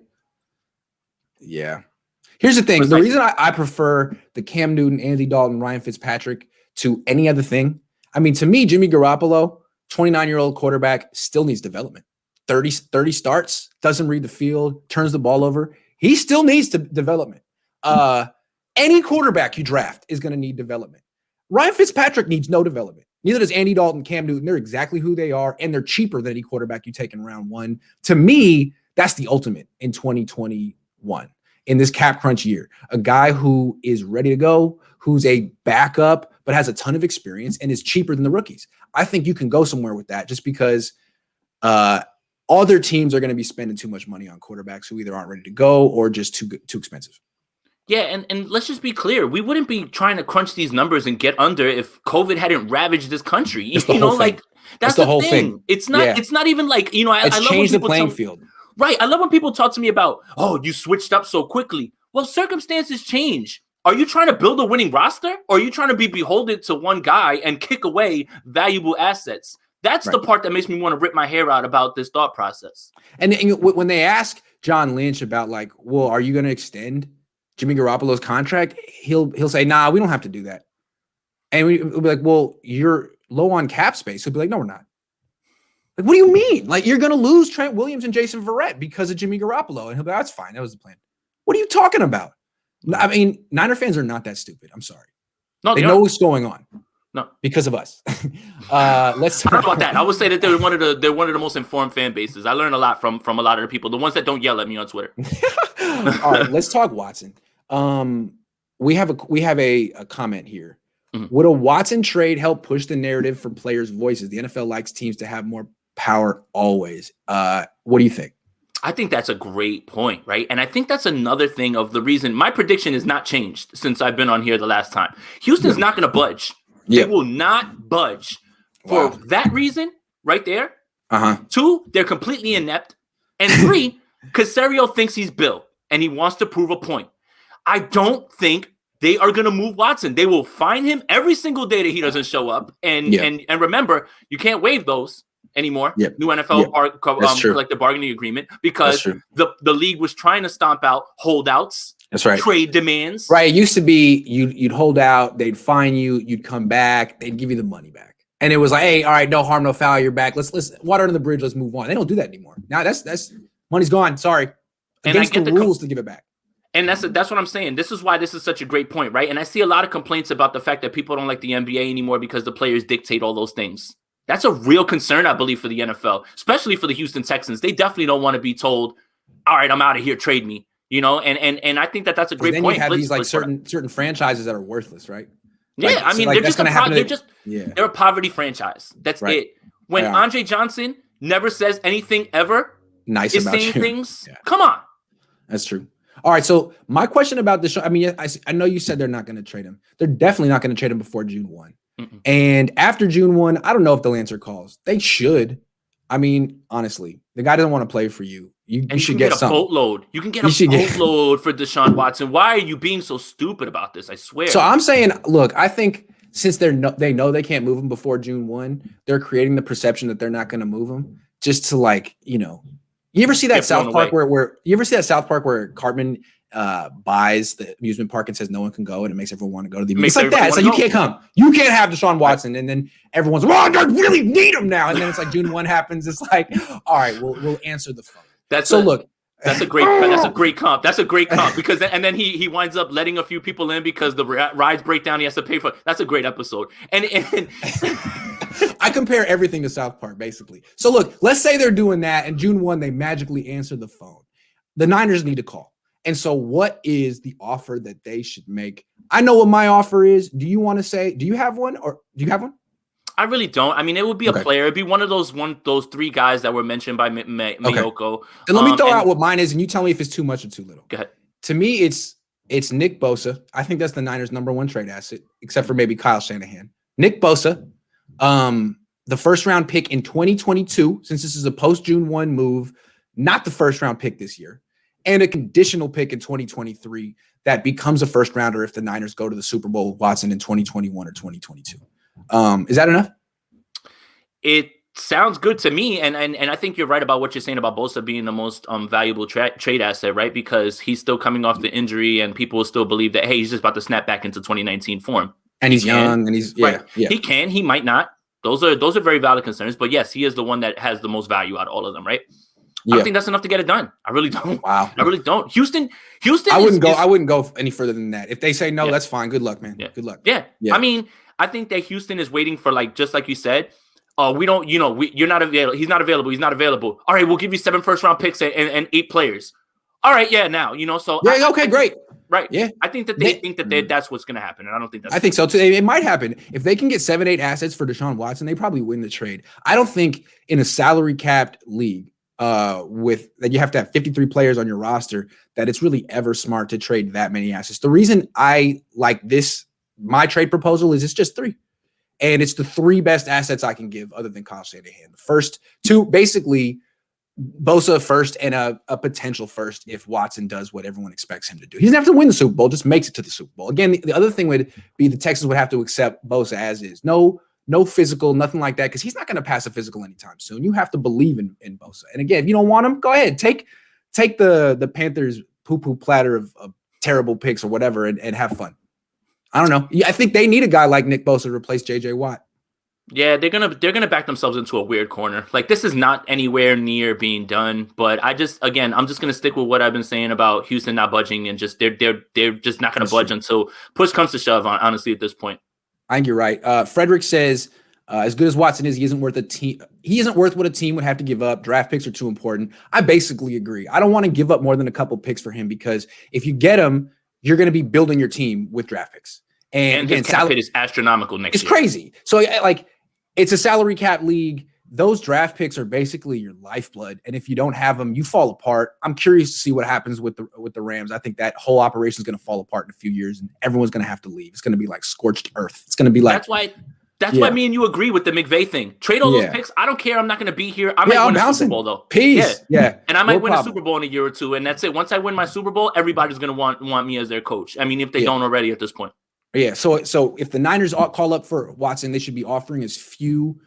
Yeah. Here's the thing. The reason I prefer the Cam Newton, Andy Dalton, Ryan Fitzpatrick to any other thing. To me, Jimmy Garoppolo, 29-year-old quarterback, still needs development. 30 starts, doesn't read the field, turns the ball over. He still needs development. Any quarterback you draft is going to need development. Ryan Fitzpatrick needs no development. Neither does Andy Dalton, Cam Newton. They're exactly who they are, and they're cheaper than any quarterback you take in round 1. To me, that's the ultimate in 2021 in this cap crunch year. A guy who is ready to go, who's a backup, but has a ton of experience and is cheaper than the rookies. I think you can go somewhere with that just because other teams are going to be spending too much money on quarterbacks who either aren't ready to go or just too expensive. Yeah, and let's just be clear. We wouldn't be trying to crunch these numbers and get under if COVID hadn't ravaged this country. That's the whole thing. It's not. Yeah. It's not even like I love changed the playing field. Right. I love when people talk to me about, oh, you switched up so quickly. Well, circumstances change. Are you trying to build a winning roster, or are you trying to be beholden to one guy and kick away valuable assets? That's the part that makes me want to rip my hair out about this thought process. And when they ask John Lynch about well, are you going to extend Jimmy Garoppolo's contract? He'll say, nah, we don't have to do that. And we'll be like, well, you're low on cap space. He'll be like, no, we're not. Like, what do you mean? You're going to lose Trent Williams and Jason Verrett because of Jimmy Garoppolo. And he'll be like, that's fine. That was the plan. What are you talking about? Niner fans are not that stupid. I'm sorry. No, they know what's going on. No, because of us. Let's talk about that. I would say that they're one of the most informed fan bases. I learn a lot from a lot of the people, the ones that don't yell at me on Twitter. All right, let's talk Watson. We have a comment here. Mm-hmm. Would a Watson trade help push the narrative for players' voices? The NFL likes teams to have more power always. What do you think? I think that's a great point, right? And I think that's another thing of the reason my prediction has not changed since I've been on here the last time. Houston's not going to budge. They will not budge for that reason right there. 2, they're completely inept. And 3, Caserio thinks he's Bill and he wants to prove a point. I don't think they are going to move Watson. They will fine him every single day that he doesn't show up. And remember, you can't waive those anymore. New NFL collective bargaining agreement because the league was trying to stomp out holdouts. That's right. Trade demands. Right. It used to be you'd hold out, they'd fine you, you'd come back, they'd give you the money back. And it was like, hey, all right, no harm, no foul, you're back. Let's water under the bridge, let's move on. They don't do that anymore. Now that's money's gone. Sorry. Against the rules to give it back. And that's what I'm saying. This is why this is such a great point, right? And I see a lot of complaints about the fact that people don't like the NBA anymore because the players dictate all those things. That's a real concern, I believe, for the NFL, especially for the Houston Texans. They definitely don't want to be told, all right, I'm out of here, trade me. And I think that's a great then point. You have these like certain franchises that are worthless, right? Yeah, like, I mean, they're just they're a poverty franchise. That's right. It. When Andre Johnson never says anything ever, nice about saying you. Things. Yeah. Come on. That's true. All right. So my question about this, I mean, I know you said they're not going to trade him. They're definitely not going to trade him before June 1. Mm-mm. And after June 1, I don't know if they'll answer calls. They should. I mean, honestly, the guy doesn't want to play for you. You should get a boatload. You can get a boatload for Deshaun Watson. Why are you being so stupid about this? I swear. So I'm saying, look, I think since they know they can't move him before June 1, they're creating the perception that they're not going to move him just to you ever see that South Park where Cartman buys the amusement park and says no one can go and it makes everyone want to go to the amusement? It's like that. It's like you can't come. You can't have Deshaun Watson. And then everyone's like, oh, I really need him now. And then it's like June 1 happens. It's like, all right, we'll answer the phone. That's a great comp. That's a great comp because then he winds up letting a few people in because the rides break down. He has to pay for. That's a great episode. And I compare everything to South Park basically. So look, let's say they're doing that, and June 1 they magically answer the phone. The Niners need to call. And so, what is the offer that they should make? I know what my offer is. Do you want to say? Do you have one, or do you have one? I really don't. I mean, it would be a player. It'd be one of those three guys that were mentioned by Miyoko. Then let me throw out what mine is, and you tell me if it's too much or too little. Go ahead. To me, it's Nick Bosa. I think that's the Niners' #1 trade asset, except for maybe Kyle Shanahan. Nick Bosa, the first-round pick in 2022, since this is a post-June 1 move, not the first-round pick this year, and a conditional pick in 2023 that becomes a first-rounder if the Niners go to the Super Bowl with Watson in 2021 or 2022. Is that enough? It sounds good to me, and I think you're right about what you're saying about Bosa being the most valuable trade asset, right? Because he's still coming off the injury, and people still believe that he's just about to snap back into 2019 form. And he's young, and he's right. He can, he might not. Those are very valid concerns, but yes, he is the one that has the most value out of all of them, right? I don't think that's enough to get it done. I really don't. Wow. I really don't. Houston. I wouldn't go any further than that. If they say no, that's fine. Good luck, man. Yeah. Good luck. Yeah. I mean, I think that Houston is waiting for just like you said. We don't. You're not available. He's not available. He's not available. All right, we'll give you 7 first-round picks and 8 players. All right, yeah. Now So yeah. Okay, great. Right. Yeah. I think that they think that that's what's going to happen, and I don't think that's. I think so too. It might happen if they can get 7-8 assets for Deshaun Watson. They probably win the trade. I don't think in a salary capped league. With that you have to have 53 players on your roster, that it's really ever smart to trade that many assets. The reason I like my trade proposal is it's just 3. And it's the 3 best assets I can give other than Kyle Shanahan. The first 2, basically Bosa first and a potential first if Watson does what everyone expects him to do. He doesn't have to win the Super Bowl, just makes it to the Super Bowl. Again, the other thing would be the Texans would have to accept Bosa as is. No physical, nothing like that, because he's not going to pass a physical anytime soon. You have to believe in Bosa. And again, if you don't want him, go ahead. Take the Panthers poo-poo platter of terrible picks or whatever and have fun. I don't know. I think they need a guy like Nick Bosa to replace J.J. Watt. Yeah, they're gonna back themselves into a weird corner. Like, this is not anywhere near being done. But I'm just gonna stick with what I've been saying about Houston not budging and just they're just not gonna budge until push comes to shove. Honestly, at this point. I think you're right. Frederick says, as good as Watson is, he isn't worth what a team would have to give up. Draft picks are too important. I basically agree. I don't want to give up more than a couple picks for him because if you get him, you're going to be building your team with draft picks. And again, his cap hit is astronomical next year. It's crazy. So it's a salary cap league. Those draft picks are basically your lifeblood. And if you don't have them, you fall apart. I'm curious to see what happens with the Rams. I think that whole operation is going to fall apart in a few years and everyone's going to have to leave. It's going to be like scorched earth. It's going to be like, that's why me and you agree with the McVay thing. Trade all those picks. I don't care. I'm not going to be here. I might win a Super Bowl though. Peace. Yeah. And I might win a Super Bowl in a year or two. And that's it. Once I win my Super Bowl, everybody's going to want me as their coach. I mean, if they don't already at this point. Yeah. So if the Niners call up for Watson, they should be offering as few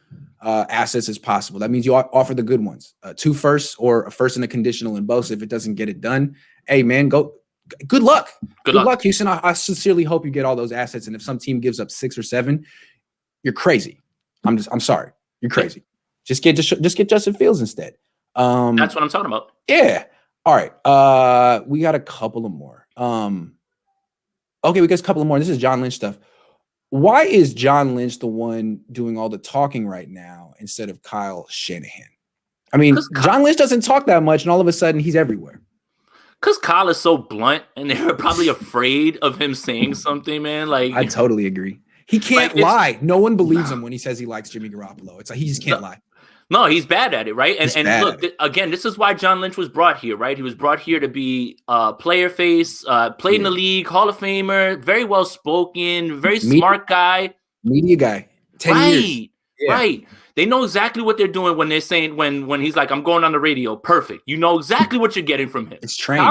assets as possible. That means you offer the good ones, 2 firsts or a first and a conditional in both. If it doesn't get it done, hey man, good luck. Good luck, Houston. I sincerely hope you get all those assets. And if some team gives up 6 or 7, you're crazy. I'm sorry. You're crazy. Just get Justin Fields instead. That's what I'm talking about. Yeah. All right. We got a couple of more. Okay, we got a couple of more. This is John Lynch stuff. Why is John Lynch the one doing all the talking right now instead of Kyle Shanahan? I mean, John Lynch doesn't talk that much, and all of a sudden he's everywhere. Because Kyle is so blunt, and they're probably afraid of him saying something, man. Like, I totally agree. He can't lie. No one believes him when he says he likes Jimmy Garoppolo. It's like he just can't lie. No, he's bad at it, right? And look, again, this is why John Lynch was brought here, right? He was brought here to be player face, played in the league, Hall of Famer, very well spoken, very smart guy. Media guy. 10 years. Yeah. Right. They know exactly what they're doing when they're saying when he's like, I'm going on the radio. Perfect. You know exactly what you're getting from him. It's trained.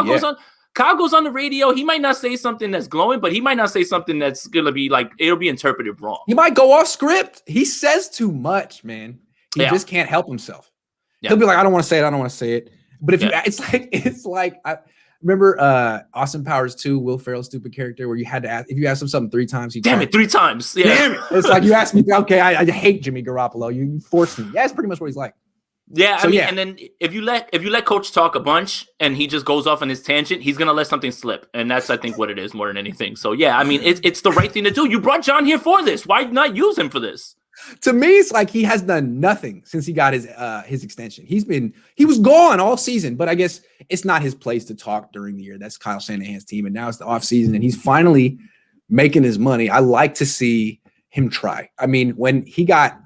Kyle goes on the radio. He might not say something that's glowing, but he might not say something that's gonna be like it'll be interpreted wrong. He might go off script. He says too much, man. He just can't help himself. Yeah. He'll be like, I don't want to say it. I don't want to say it. But if it's like I remember Austin Powers 2, Will Ferrell's stupid character, where you had to ask if you asked him something 3 times. Damn it, 3 times. Yeah. Damn it. It's like you asked me, okay, I hate Jimmy Garoppolo. You forced me. Yeah, that's pretty much what he's like. Yeah, and then if you let Coach talk a bunch and he just goes off on his tangent, he's gonna let something slip, and that's I think what it is more than anything. So yeah, I mean it's the right thing to do. You brought John here for this. Why not use him for this? To me, it's like he has done nothing since he got his extension. He was gone all season, but I guess it's not his place to talk during the year. That's Kyle Shanahan's team, and now it's the off season, and he's finally making his money. I like to see him try. I mean, when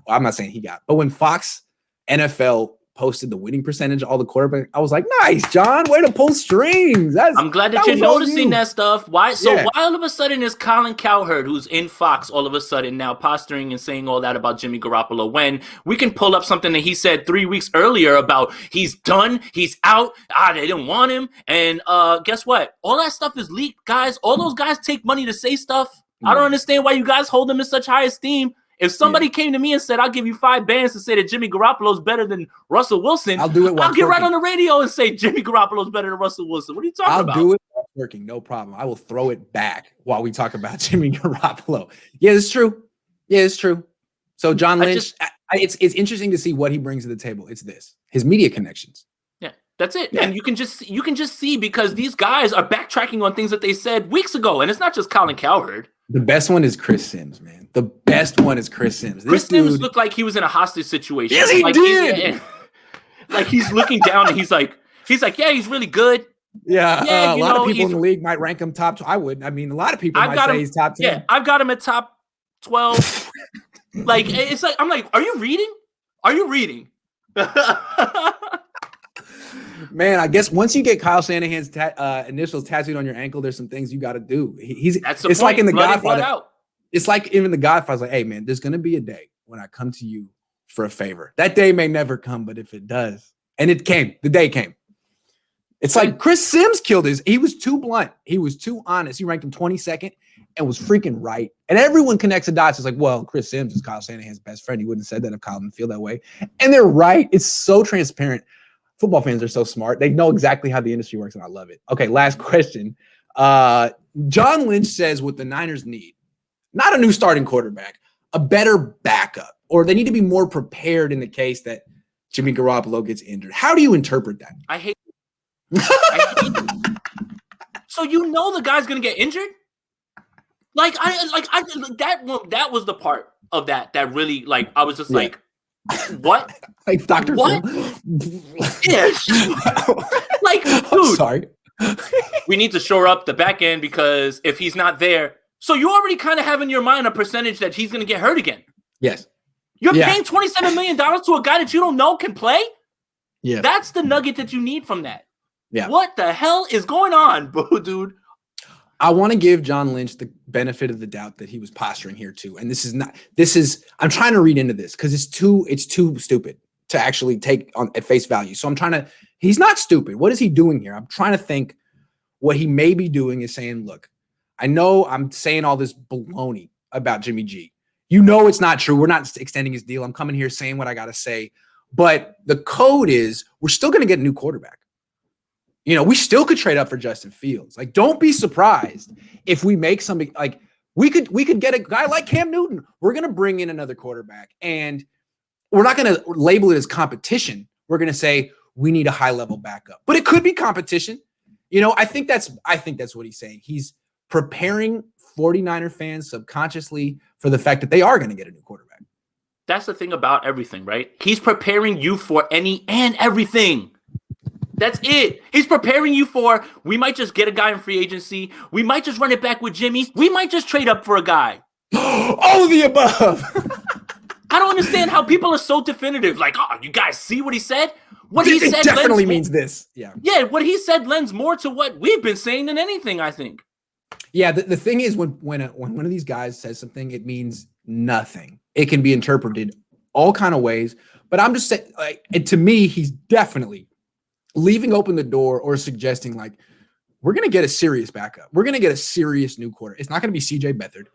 I'm not saying he got, but when Fox NFL posted the winning percentage, all the quarterback, I was like, nice, John, way to pull strings. I'm glad that you're noticing that stuff. Why? So why all of a sudden is Colin Cowherd, who's in Fox, all of a sudden now posturing and saying all that about Jimmy Garoppolo when we can pull up something that he said 3 weeks earlier about he's done, he's out, they didn't want him. And guess what? All that stuff is leaked, guys. All those guys take money to say stuff. I don't understand why you guys hold them in such high esteem. If somebody came to me and said, I'll give you 5 bands to say that Jimmy Garoppolo is better than Russell Wilson, I'll do it. I'll get right on the radio and say Jimmy Garoppolo is better than Russell Wilson. What are you talking about? I'll do it while working. No problem. I will throw it back while we talk about Jimmy Garoppolo. Yeah, it's true. So John Lynch, it's interesting to see what he brings to the table. It's his media connections. Yeah, that's it. Yeah. And you can just see because these guys are backtracking on things that they said weeks ago. And it's not just Colin Cowherd. The best one is Chris Sims, man. The best one is Chris Sims. Chris Sims looked like he was in a hostage situation. Yes, he did. Like he's looking down and he's like, yeah, he's really good. Yeah, a lot of people in the league might rank him top 2. I wouldn't. I mean, a lot of people might say he's top 10. Yeah, I've got him at top 12. Like it's like I'm like, are you reading? Man, I guess once you get Kyle Shanahan's initials tattooed on your ankle, there's some things you got to do. It's like in The Godfather. It's like even The Godfather's like, hey, man, there's going to be a day when I come to you for a favor. That day may never come, but if it does, and it came, the day came. It's like Chris Sims killed he was too blunt. He was too honest. He ranked him 22nd and was freaking right. And everyone connects the dots. It's like, well, Chris Sims is Kyle Shanahan's best friend. He wouldn't have said that if Kyle didn't feel that way. And they're right. It's so transparent. Football fans are so smart. They know exactly how the industry works, and I love it. Okay, last question. John Lynch says what the Niners need, not a new starting quarterback, a better backup, or they need to be more prepared in the case that Jimmy Garoppolo gets injured. How do you interpret that? I hate it. So you know the guy's going to get injured? That was the part of that really, like, I was just like, what? Like Dr. What? Yes. Like, dude. Sorry. We need to shore up the back end because if he's not there, so you already kind of have in your mind a percentage that he's going to get hurt again. Yes. You're paying $27 million to a guy that you don't know can play? Yeah. That's the nugget that you need from that. Yeah. What the hell is going on, bro, dude? I want to give John Lynch the benefit of the doubt that he was posturing here too. And I'm trying to read into this because it's too stupid to actually take on at face value. So he's not stupid. What is he doing here? I'm trying to think what he may be doing is saying, look, I know I'm saying all this baloney about Jimmy G. You know, it's not true. We're not extending his deal. I'm coming here saying what I got to say, but the code is we're still going to get a new quarterback. You know, we still could trade up for Justin Fields. Like, don't be surprised if we make something like we could get a guy like Cam Newton. We're going to bring in another quarterback, and we're not going to label it as competition. We're going to say we need a high level backup, but it could be competition. I think that's what he's saying. He's preparing 49er fans subconsciously for the fact that they are going to get a new quarterback. That's the thing about everything, right? He's preparing you for any and everything. That's it. He's preparing you for, we might just get a guy in free agency. We might just run it back with Jimmy. We might just trade up for a guy. All of the above. I don't understand how people are so definitive. Like, oh, you guys see what he said? What he said definitely means this. Yeah. Yeah, what he said lends more to what we've been saying than anything, I think. Yeah, the thing is when one of these guys says something, it means nothing. It can be interpreted all kind of ways. But I'm just saying, like, to me, he's definitely leaving open the door or suggesting, like, we're going to get a serious backup. We're going to get a serious new quarter. It's not going to be CJ Beathard.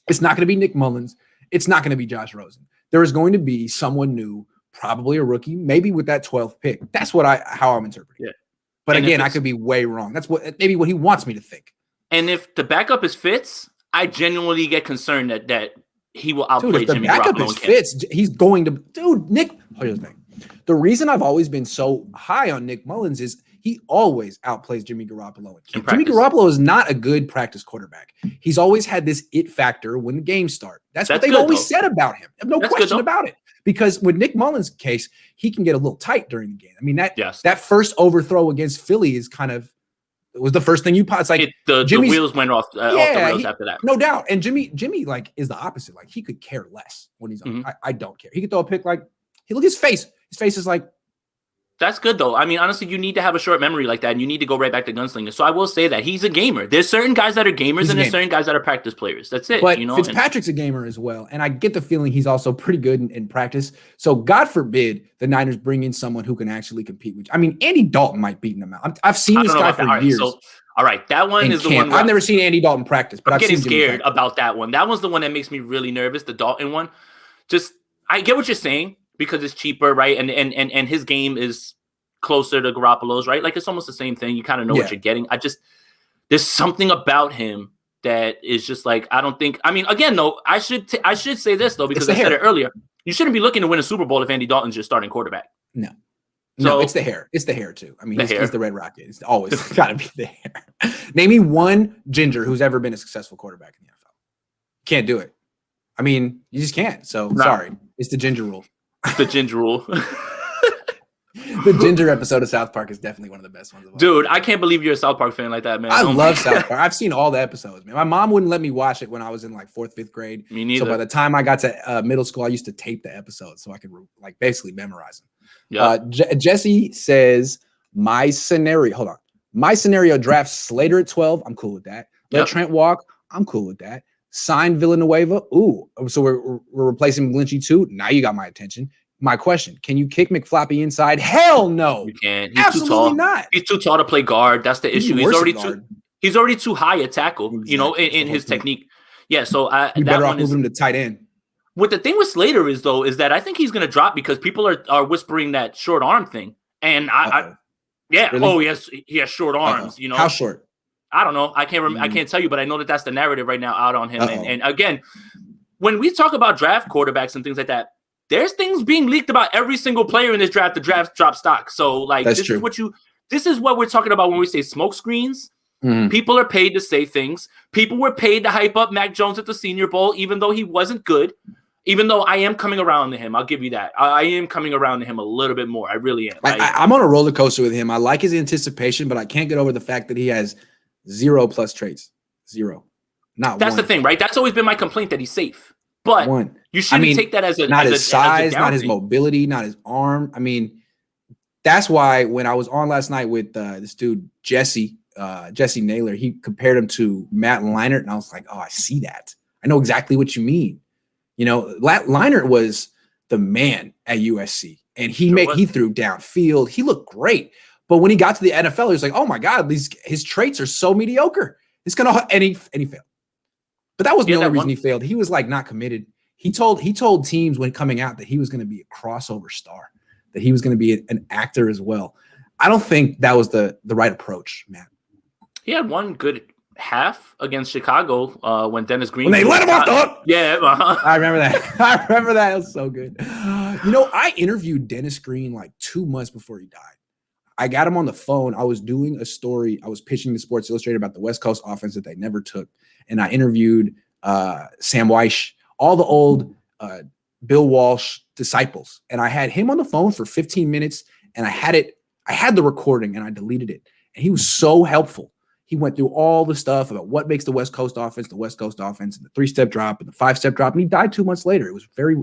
It's not going to be Nick Mullins. It's not going to be Josh Rosen. There is going to be someone new, probably a rookie, maybe with that 12th pick. That's how I'm interpreting it. But again, I could be way wrong. That's maybe what he wants me to think. And if the backup is Fitz, I genuinely get concerned that he will outplay Jimmy Garoppolo. If the backup is Fitz, he's going to Nick. Here's the thing. The reason I've always been so high on Nick Mullins is he always outplays Jimmy Garoppolo. Jimmy Garoppolo is not a good practice quarterback. He's always had this it factor when the games start. That's what they've always said about him. No question about it. Because with Nick Mullins' case, he can get a little tight during the game. I mean, that first overthrow against Philly is kind of, it was the first thing you pop. It's like the wheels went off the rails after that. No doubt. And Jimmy like is the opposite. Like he could care less when he's on. I don't care. He could throw a pick like, hey, look at his face. His face is like. That's good though. I mean, honestly, you need to have a short memory like that, and you need to go right back to gunslinger. So I will say that he's a gamer. There's certain guys that are gamers, and there's certain guys that are practice players. That's it. But Fitzpatrick's a gamer as well, and I get the feeling he's also pretty good in practice. So God forbid the Niners bring in someone who can actually compete with. I mean, Andy Dalton might beat him out. I've seen this guy for years. All right, that one is the one. I've never seen Andy Dalton practice, but I'm getting scared about that one. That one's the one that makes me really nervous. The Dalton one. I get what you're saying because it's cheaper, right? And his game is closer to Garoppolo's, right? Like it's almost the same thing. You kind of know what you're getting. There's something about him that is just like, I don't think. I mean, again, though, I should say this though because I said it earlier. You shouldn't be looking to win a Super Bowl if Andy Dalton's your starting quarterback. No, it's the hair. It's the hair too. I mean, he's the Red Rocket. It's always got to be the hair. Name me one ginger who's ever been a successful quarterback in the NFL. Can't do it. I mean, you just can't. So sorry, it's the ginger rule. The ginger rule. The ginger episode of South Park is definitely one of the best ones. Dude, I can't believe you're a South Park fan like that, man. I love South Park. I've seen all the episodes, man. My mom wouldn't let me watch it when I was in like 4th, 5th grade. Me neither. So by the time I got to middle school, I used to tape the episodes so I could like basically memorize them. Jesse says my scenario drafts Slater at 12. I'm cool with that. Let Trent walk. I'm cool with that. Sign Villanueva. Ooh, so we're replacing McGlinchey too. Now you got my attention. My question: can you kick McFloppy inside? Hell no. You can't. He's absolutely too tall. Not. He's too tall to play guard. That's the issue. He's already too high a tackle. Exactly. You know, in his technique. Yeah. So you better off moving him to tight end. What the thing with Slater is that I think he's going to drop because people are whispering that short arm thing, and really? He has short arms. You know how short? I don't know. I can't remember. I can't tell you, but I know that's the narrative right now out on him. And again, when we talk about draft quarterbacks and things like that, there's things being leaked about every single player in this draft. The draft drop stock. So like this is what we're talking about when we say smoke screens. People are paid to say things. People were paid to hype up Mac Jones at the Senior Bowl, even though he wasn't good. Even though I am coming around to him, I'll give you that. I am coming around to him a little bit more. I really am. I'm on a roller coaster with him. I like his anticipation, but I can't get over the fact that he has 0+ traits. 0. Not That's one. the thing, right? That's always been my complaint that he's safe. But you shouldn't take that as not his size, not his mobility, not his arm. I mean, that's why when I was on last night with this dude Jesse Naylor, he compared him to Matt Leinart, and I was like, oh, I see that. I know exactly what you mean. You know, Leinart was the man at USC, and he threw downfield. He looked great, but when he got to the NFL, he was like, "Oh my God, his traits are so mediocre. It's gonna," and he failed. But that wasn't the only reason he failed. He was like not committed. He told teams when coming out that he was going to be a crossover star, that he was going to be an actor as well. I don't think that was the right approach, man. He had one good half against Chicago when Dennis Green. When they let him off the hook. Yeah. I remember that. It was so good. You know, I interviewed Dennis Green like 2 months before he died. I got him on the phone. I was doing a story. I was pitching to Sports Illustrated about the West Coast offense that they never took. And I interviewed Sam Weish, all the old Bill Walsh disciples. And I had him on the phone for 15 minutes and I had the recording and I deleted it. And he was so helpful. He went through all the stuff about what makes the West Coast offense, and the 3-step drop and the 5-step drop. And he died 2 months later. It was a very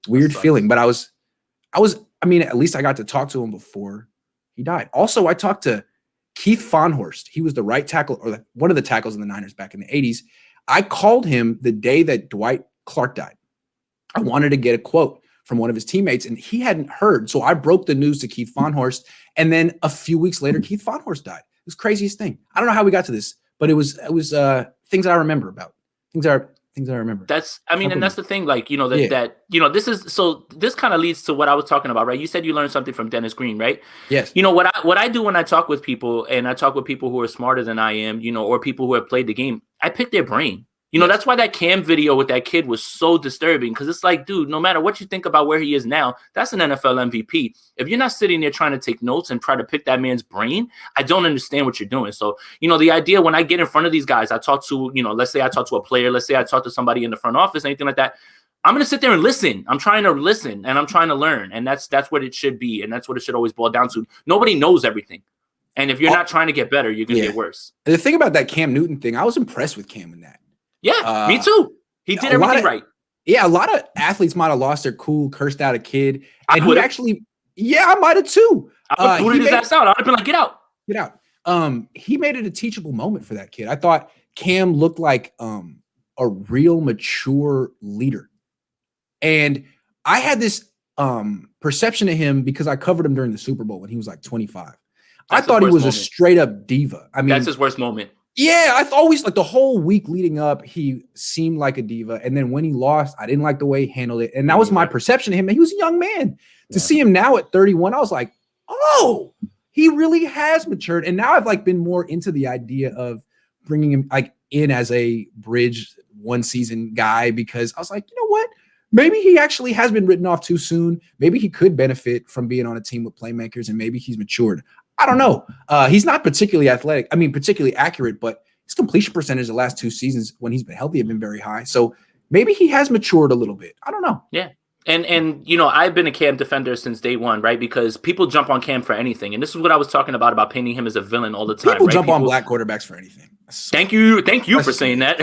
weird feeling, but I mean, at least I got to talk to him before he died. Also, I talked to Keith Fonhorst. He was the right tackle or one of the tackles in the Niners back in the 80s. I called him the day that Dwight Clark died. I wanted to get a quote from one of his teammates and he hadn't heard. So I broke the news to Keith Fonhorst. And then a few weeks later, Keith Fonhorst died. It was the craziest thing. I don't know how we got to this, but it was things I remember about. Things I remember. And that's the thing, like, this kind of leads to what I was talking about, right? You said you learned something from Dennis Green, right? Yes. What I do when I talk with people and I talk with people who are smarter than I am, or people who have played the game, I pick their brain. That's why that Cam video with that kid was so disturbing, because it's like, dude, no matter what you think about where he is now, that's an NFL MVP. If you're not sitting there trying to take notes and try to pick that man's brain, I don't understand what you're doing. So, the idea when I get in front of these guys, I talk to, let's say I talk to a player, let's say I talk to somebody in the front office, anything like that, I'm going to sit there and listen. I'm trying to listen and I'm trying to learn. And that's what it should be. And that's what it should always boil down to. Nobody knows everything. And if you're not trying to get better, you're going to get worse. The thing about that Cam Newton thing, I was impressed with Cam in that. Yeah, me too. He did everything right. Yeah, a lot of athletes might have lost their cool, cursed out a kid. And he actually, I might have too. I would have his ass out. I would have been like, get out. Get out. He made it a teachable moment for that kid. I thought Cam looked like a real mature leader. And I had this perception of him because I covered him during the Super Bowl when he was like 25. I thought he was a straight up diva. I mean, that's his worst moment. Yeah, I always like the whole week leading up, he seemed like a diva. And then when he lost, I didn't like the way he handled it. And that was my perception of him. He was a young man. To see him now at 31, I was like, oh, he really has matured. And now I've like been more into the idea of bringing him like in as a bridge one season guy, because I was like, you know what? Maybe he actually has been written off too soon. Maybe he could benefit from being on a team with playmakers, and maybe he's matured. I don't know. He's not particularly athletic. I mean, particularly accurate, but his completion percentage the last 2 seasons when he's been healthy have been very high. So maybe he has matured a little bit. I don't know. Yeah. And I've been a Cam defender since day one, right? Because people jump on Cam for anything. And this is what I was talking about painting him as a villain all the time. People jump on black quarterbacks for anything. Thank you for saying that.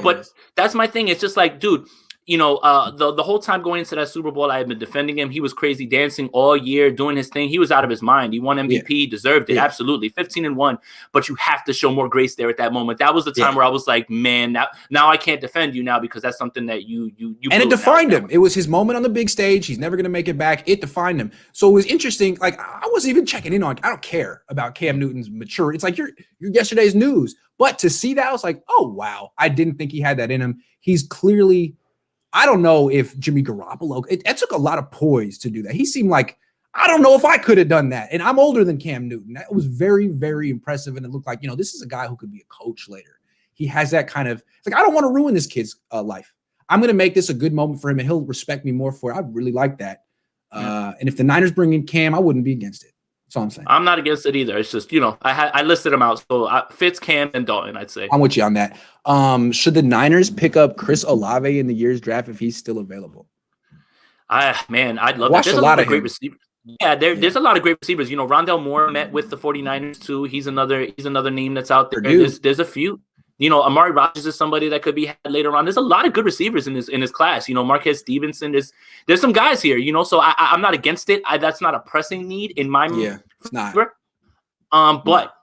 But that's my thing. It's just like, dude, the whole time going into that Super Bowl, I had been defending him. He was crazy dancing all year, doing his thing. He was out of his mind. He won MVP, deserved it. Yeah. Absolutely. 15-1. But you have to show more grace there at that moment. That was the time where I was like, man, now I can't defend you now, because that's something that you and it defined him. It was his moment on the big stage. He's never going to make it back. It defined him. So it was interesting. Like, I wasn't even checking in on, I don't care about Cam Newton's maturity. It's like you're yesterday's news. But to see that, I was like, oh, wow. I didn't think he had that in him. He's clearly, I don't know if Jimmy Garoppolo, it took a lot of poise to do that. He seemed like, I don't know if I could have done that. And I'm older than Cam Newton. That was very, very impressive. And it looked like, this is a guy who could be a coach later. He has that kind of, it's like, I don't want to ruin this kid's life. I'm going to make this a good moment for him, and he'll respect me more for it. I really like that. And if the Niners bring in Cam, I wouldn't be against it. That's all I'm saying. I'm not against it either. It's just, I listed them out. So Fitz, Cam, and Dalton, I'd say. I'm with you on that. Should the Niners pick up Chris Olave in the year's draft if he's still available? I'd love that. There's a lot of great receivers. Yeah, there's a lot of great receivers. Rondell Moore met with the 49ers too. He's another name that's out there. There's a few. Amari Rodgers is somebody that could be had later on. There's a lot of good receivers in this class. Marquez Stevenson. There's some guys here. So I'm not against it. That's not a pressing need in my mind. Yeah, it's not. But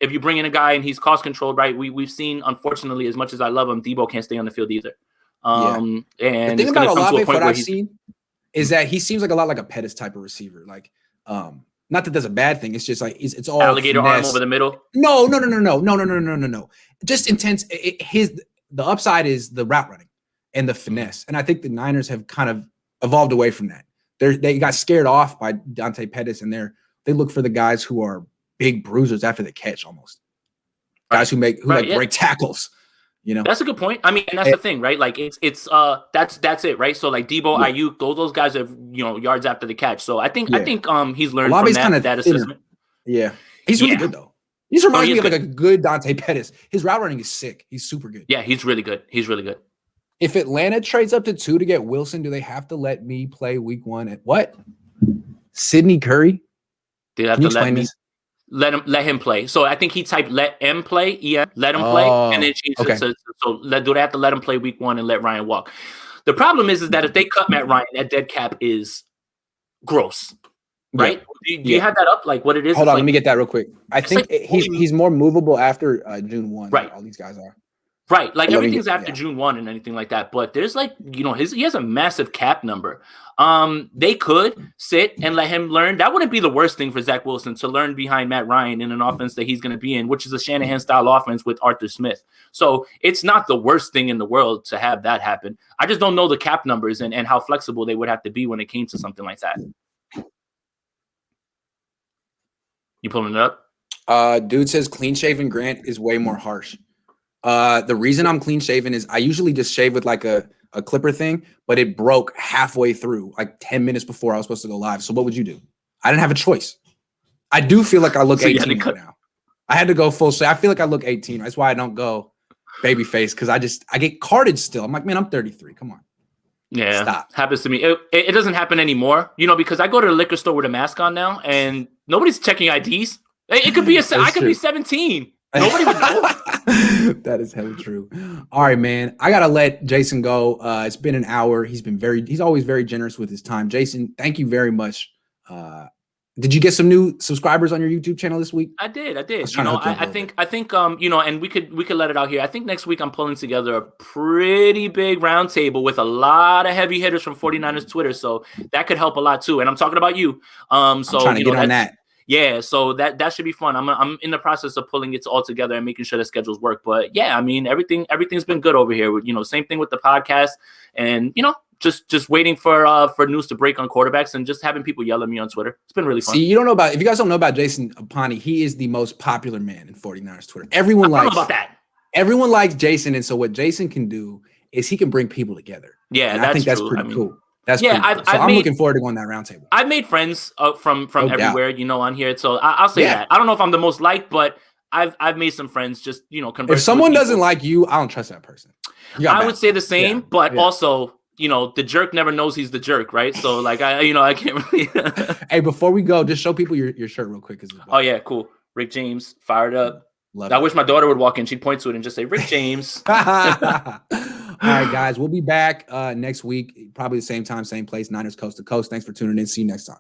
if you bring in a guy and he's cost controlled, right? We've seen, unfortunately, as much as I love him, Debo can't stay on the field either. And the thing about Olave, what I've seen is that he seems like a lot like a Pettis type of receiver. Like, not that that's a bad thing. It's just like it's all alligator finesse. arm over the middle. No. Just intense. The upside is the route running and the finesse, and I think the Niners have kind of evolved away from that. They got scared off by Dante Pettis, and they look for the guys who are big bruisers after the catch, almost guys who break tackles. That's a good point. I mean, and that's the thing, right? Like that's it, right? So like Debo, Ayuk, those guys have yards after the catch. So I think he's learned Olave's from that assessment. Yeah. He's really good, though. He just reminds me of good. like a good Dante Pettis. His route running is sick. He's super good. Yeah, he's really good. He's really good. If Atlanta trades up to 2 to get Wilson, do they have to let me play week 1 at what? Sidney Curry? They have to let him play. So I think he typed let him play, let him play, and then changed it to do they have to let him play week 1 and let Ryan walk? The problem is that if they cut Matt Ryan, that dead cap is gross, right? Yeah. Do you have that up? Like what it is? Hold on, let me get that real quick. I think he's more movable after June 1. Right. All these guys are. Right, like everything's after June 1 and anything like that. But there's like, he has a massive cap number. They could sit and let him learn. That wouldn't be the worst thing for Zach Wilson to learn behind Matt Ryan in an offense that he's going to be in, which is a Shanahan style offense with Arthur Smith. So it's not the worst thing in the world to have that happen. I just don't know the cap numbers and how flexible they would have to be when it came to something like that. You pulling it up? Dude says clean shaven Grant is way more harsh. The reason I'm clean shaven is I usually just shave with like a clipper thing, but it broke halfway through, like 10 minutes before I was supposed to go live. So what would you do? I didn't have a choice. I do feel like I look 18 right now. I had to go full. So I feel like I look 18. That's why I don't go baby face, because I get carded still. I'm like, man, I'm 33. Come on. Yeah, stop. Happens to me. It doesn't happen anymore, because I go to the liquor store with a mask on now, and nobody's checking IDs. It could be I could be 17. Nobody would know. That is hella true. All right, man. I gotta let Jason go. It's been an hour. He's always very generous with his time. Jason, thank you very much. Did you get some new subscribers on your YouTube channel this week? I did. I think and we could let it out here. I think next week I'm pulling together a pretty big roundtable with a lot of heavy hitters from 49ers Twitter. So that could help a lot too. And I'm talking about you. So I'm trying to get on that. Yeah, so that should be fun. I'm in the process of pulling it all together and making sure the schedules work. But yeah, I mean everything's been good over here. Same thing with the podcast, and just waiting for news to break on quarterbacks and just having people yell at me on Twitter. It's been really fun. See, if you guys don't know about Jason Aponte, he is the most popular man in 49ers Twitter. Everyone likes about that. Everyone likes Jason, and so what Jason can do is he can bring people together. Yeah, and I think that's pretty cool. That's cool. I'm looking forward to going that roundtable. I've made friends from everywhere, on here. So I'll say that. I don't know if I'm the most liked, but I've made some friends. Just if someone doesn't like you, I don't trust that person. I would say the same, but also the jerk never knows he's the jerk, right? So like I can't really. Hey, before we go, just show people your shirt real quick. Oh yeah, cool. Rick James, fired up. I wish my daughter would walk in. She'd point to it and just say Rick James. All right, guys, we'll be back next week, probably the same time, same place, Niners Coast to Coast. Thanks for tuning in. See you next time.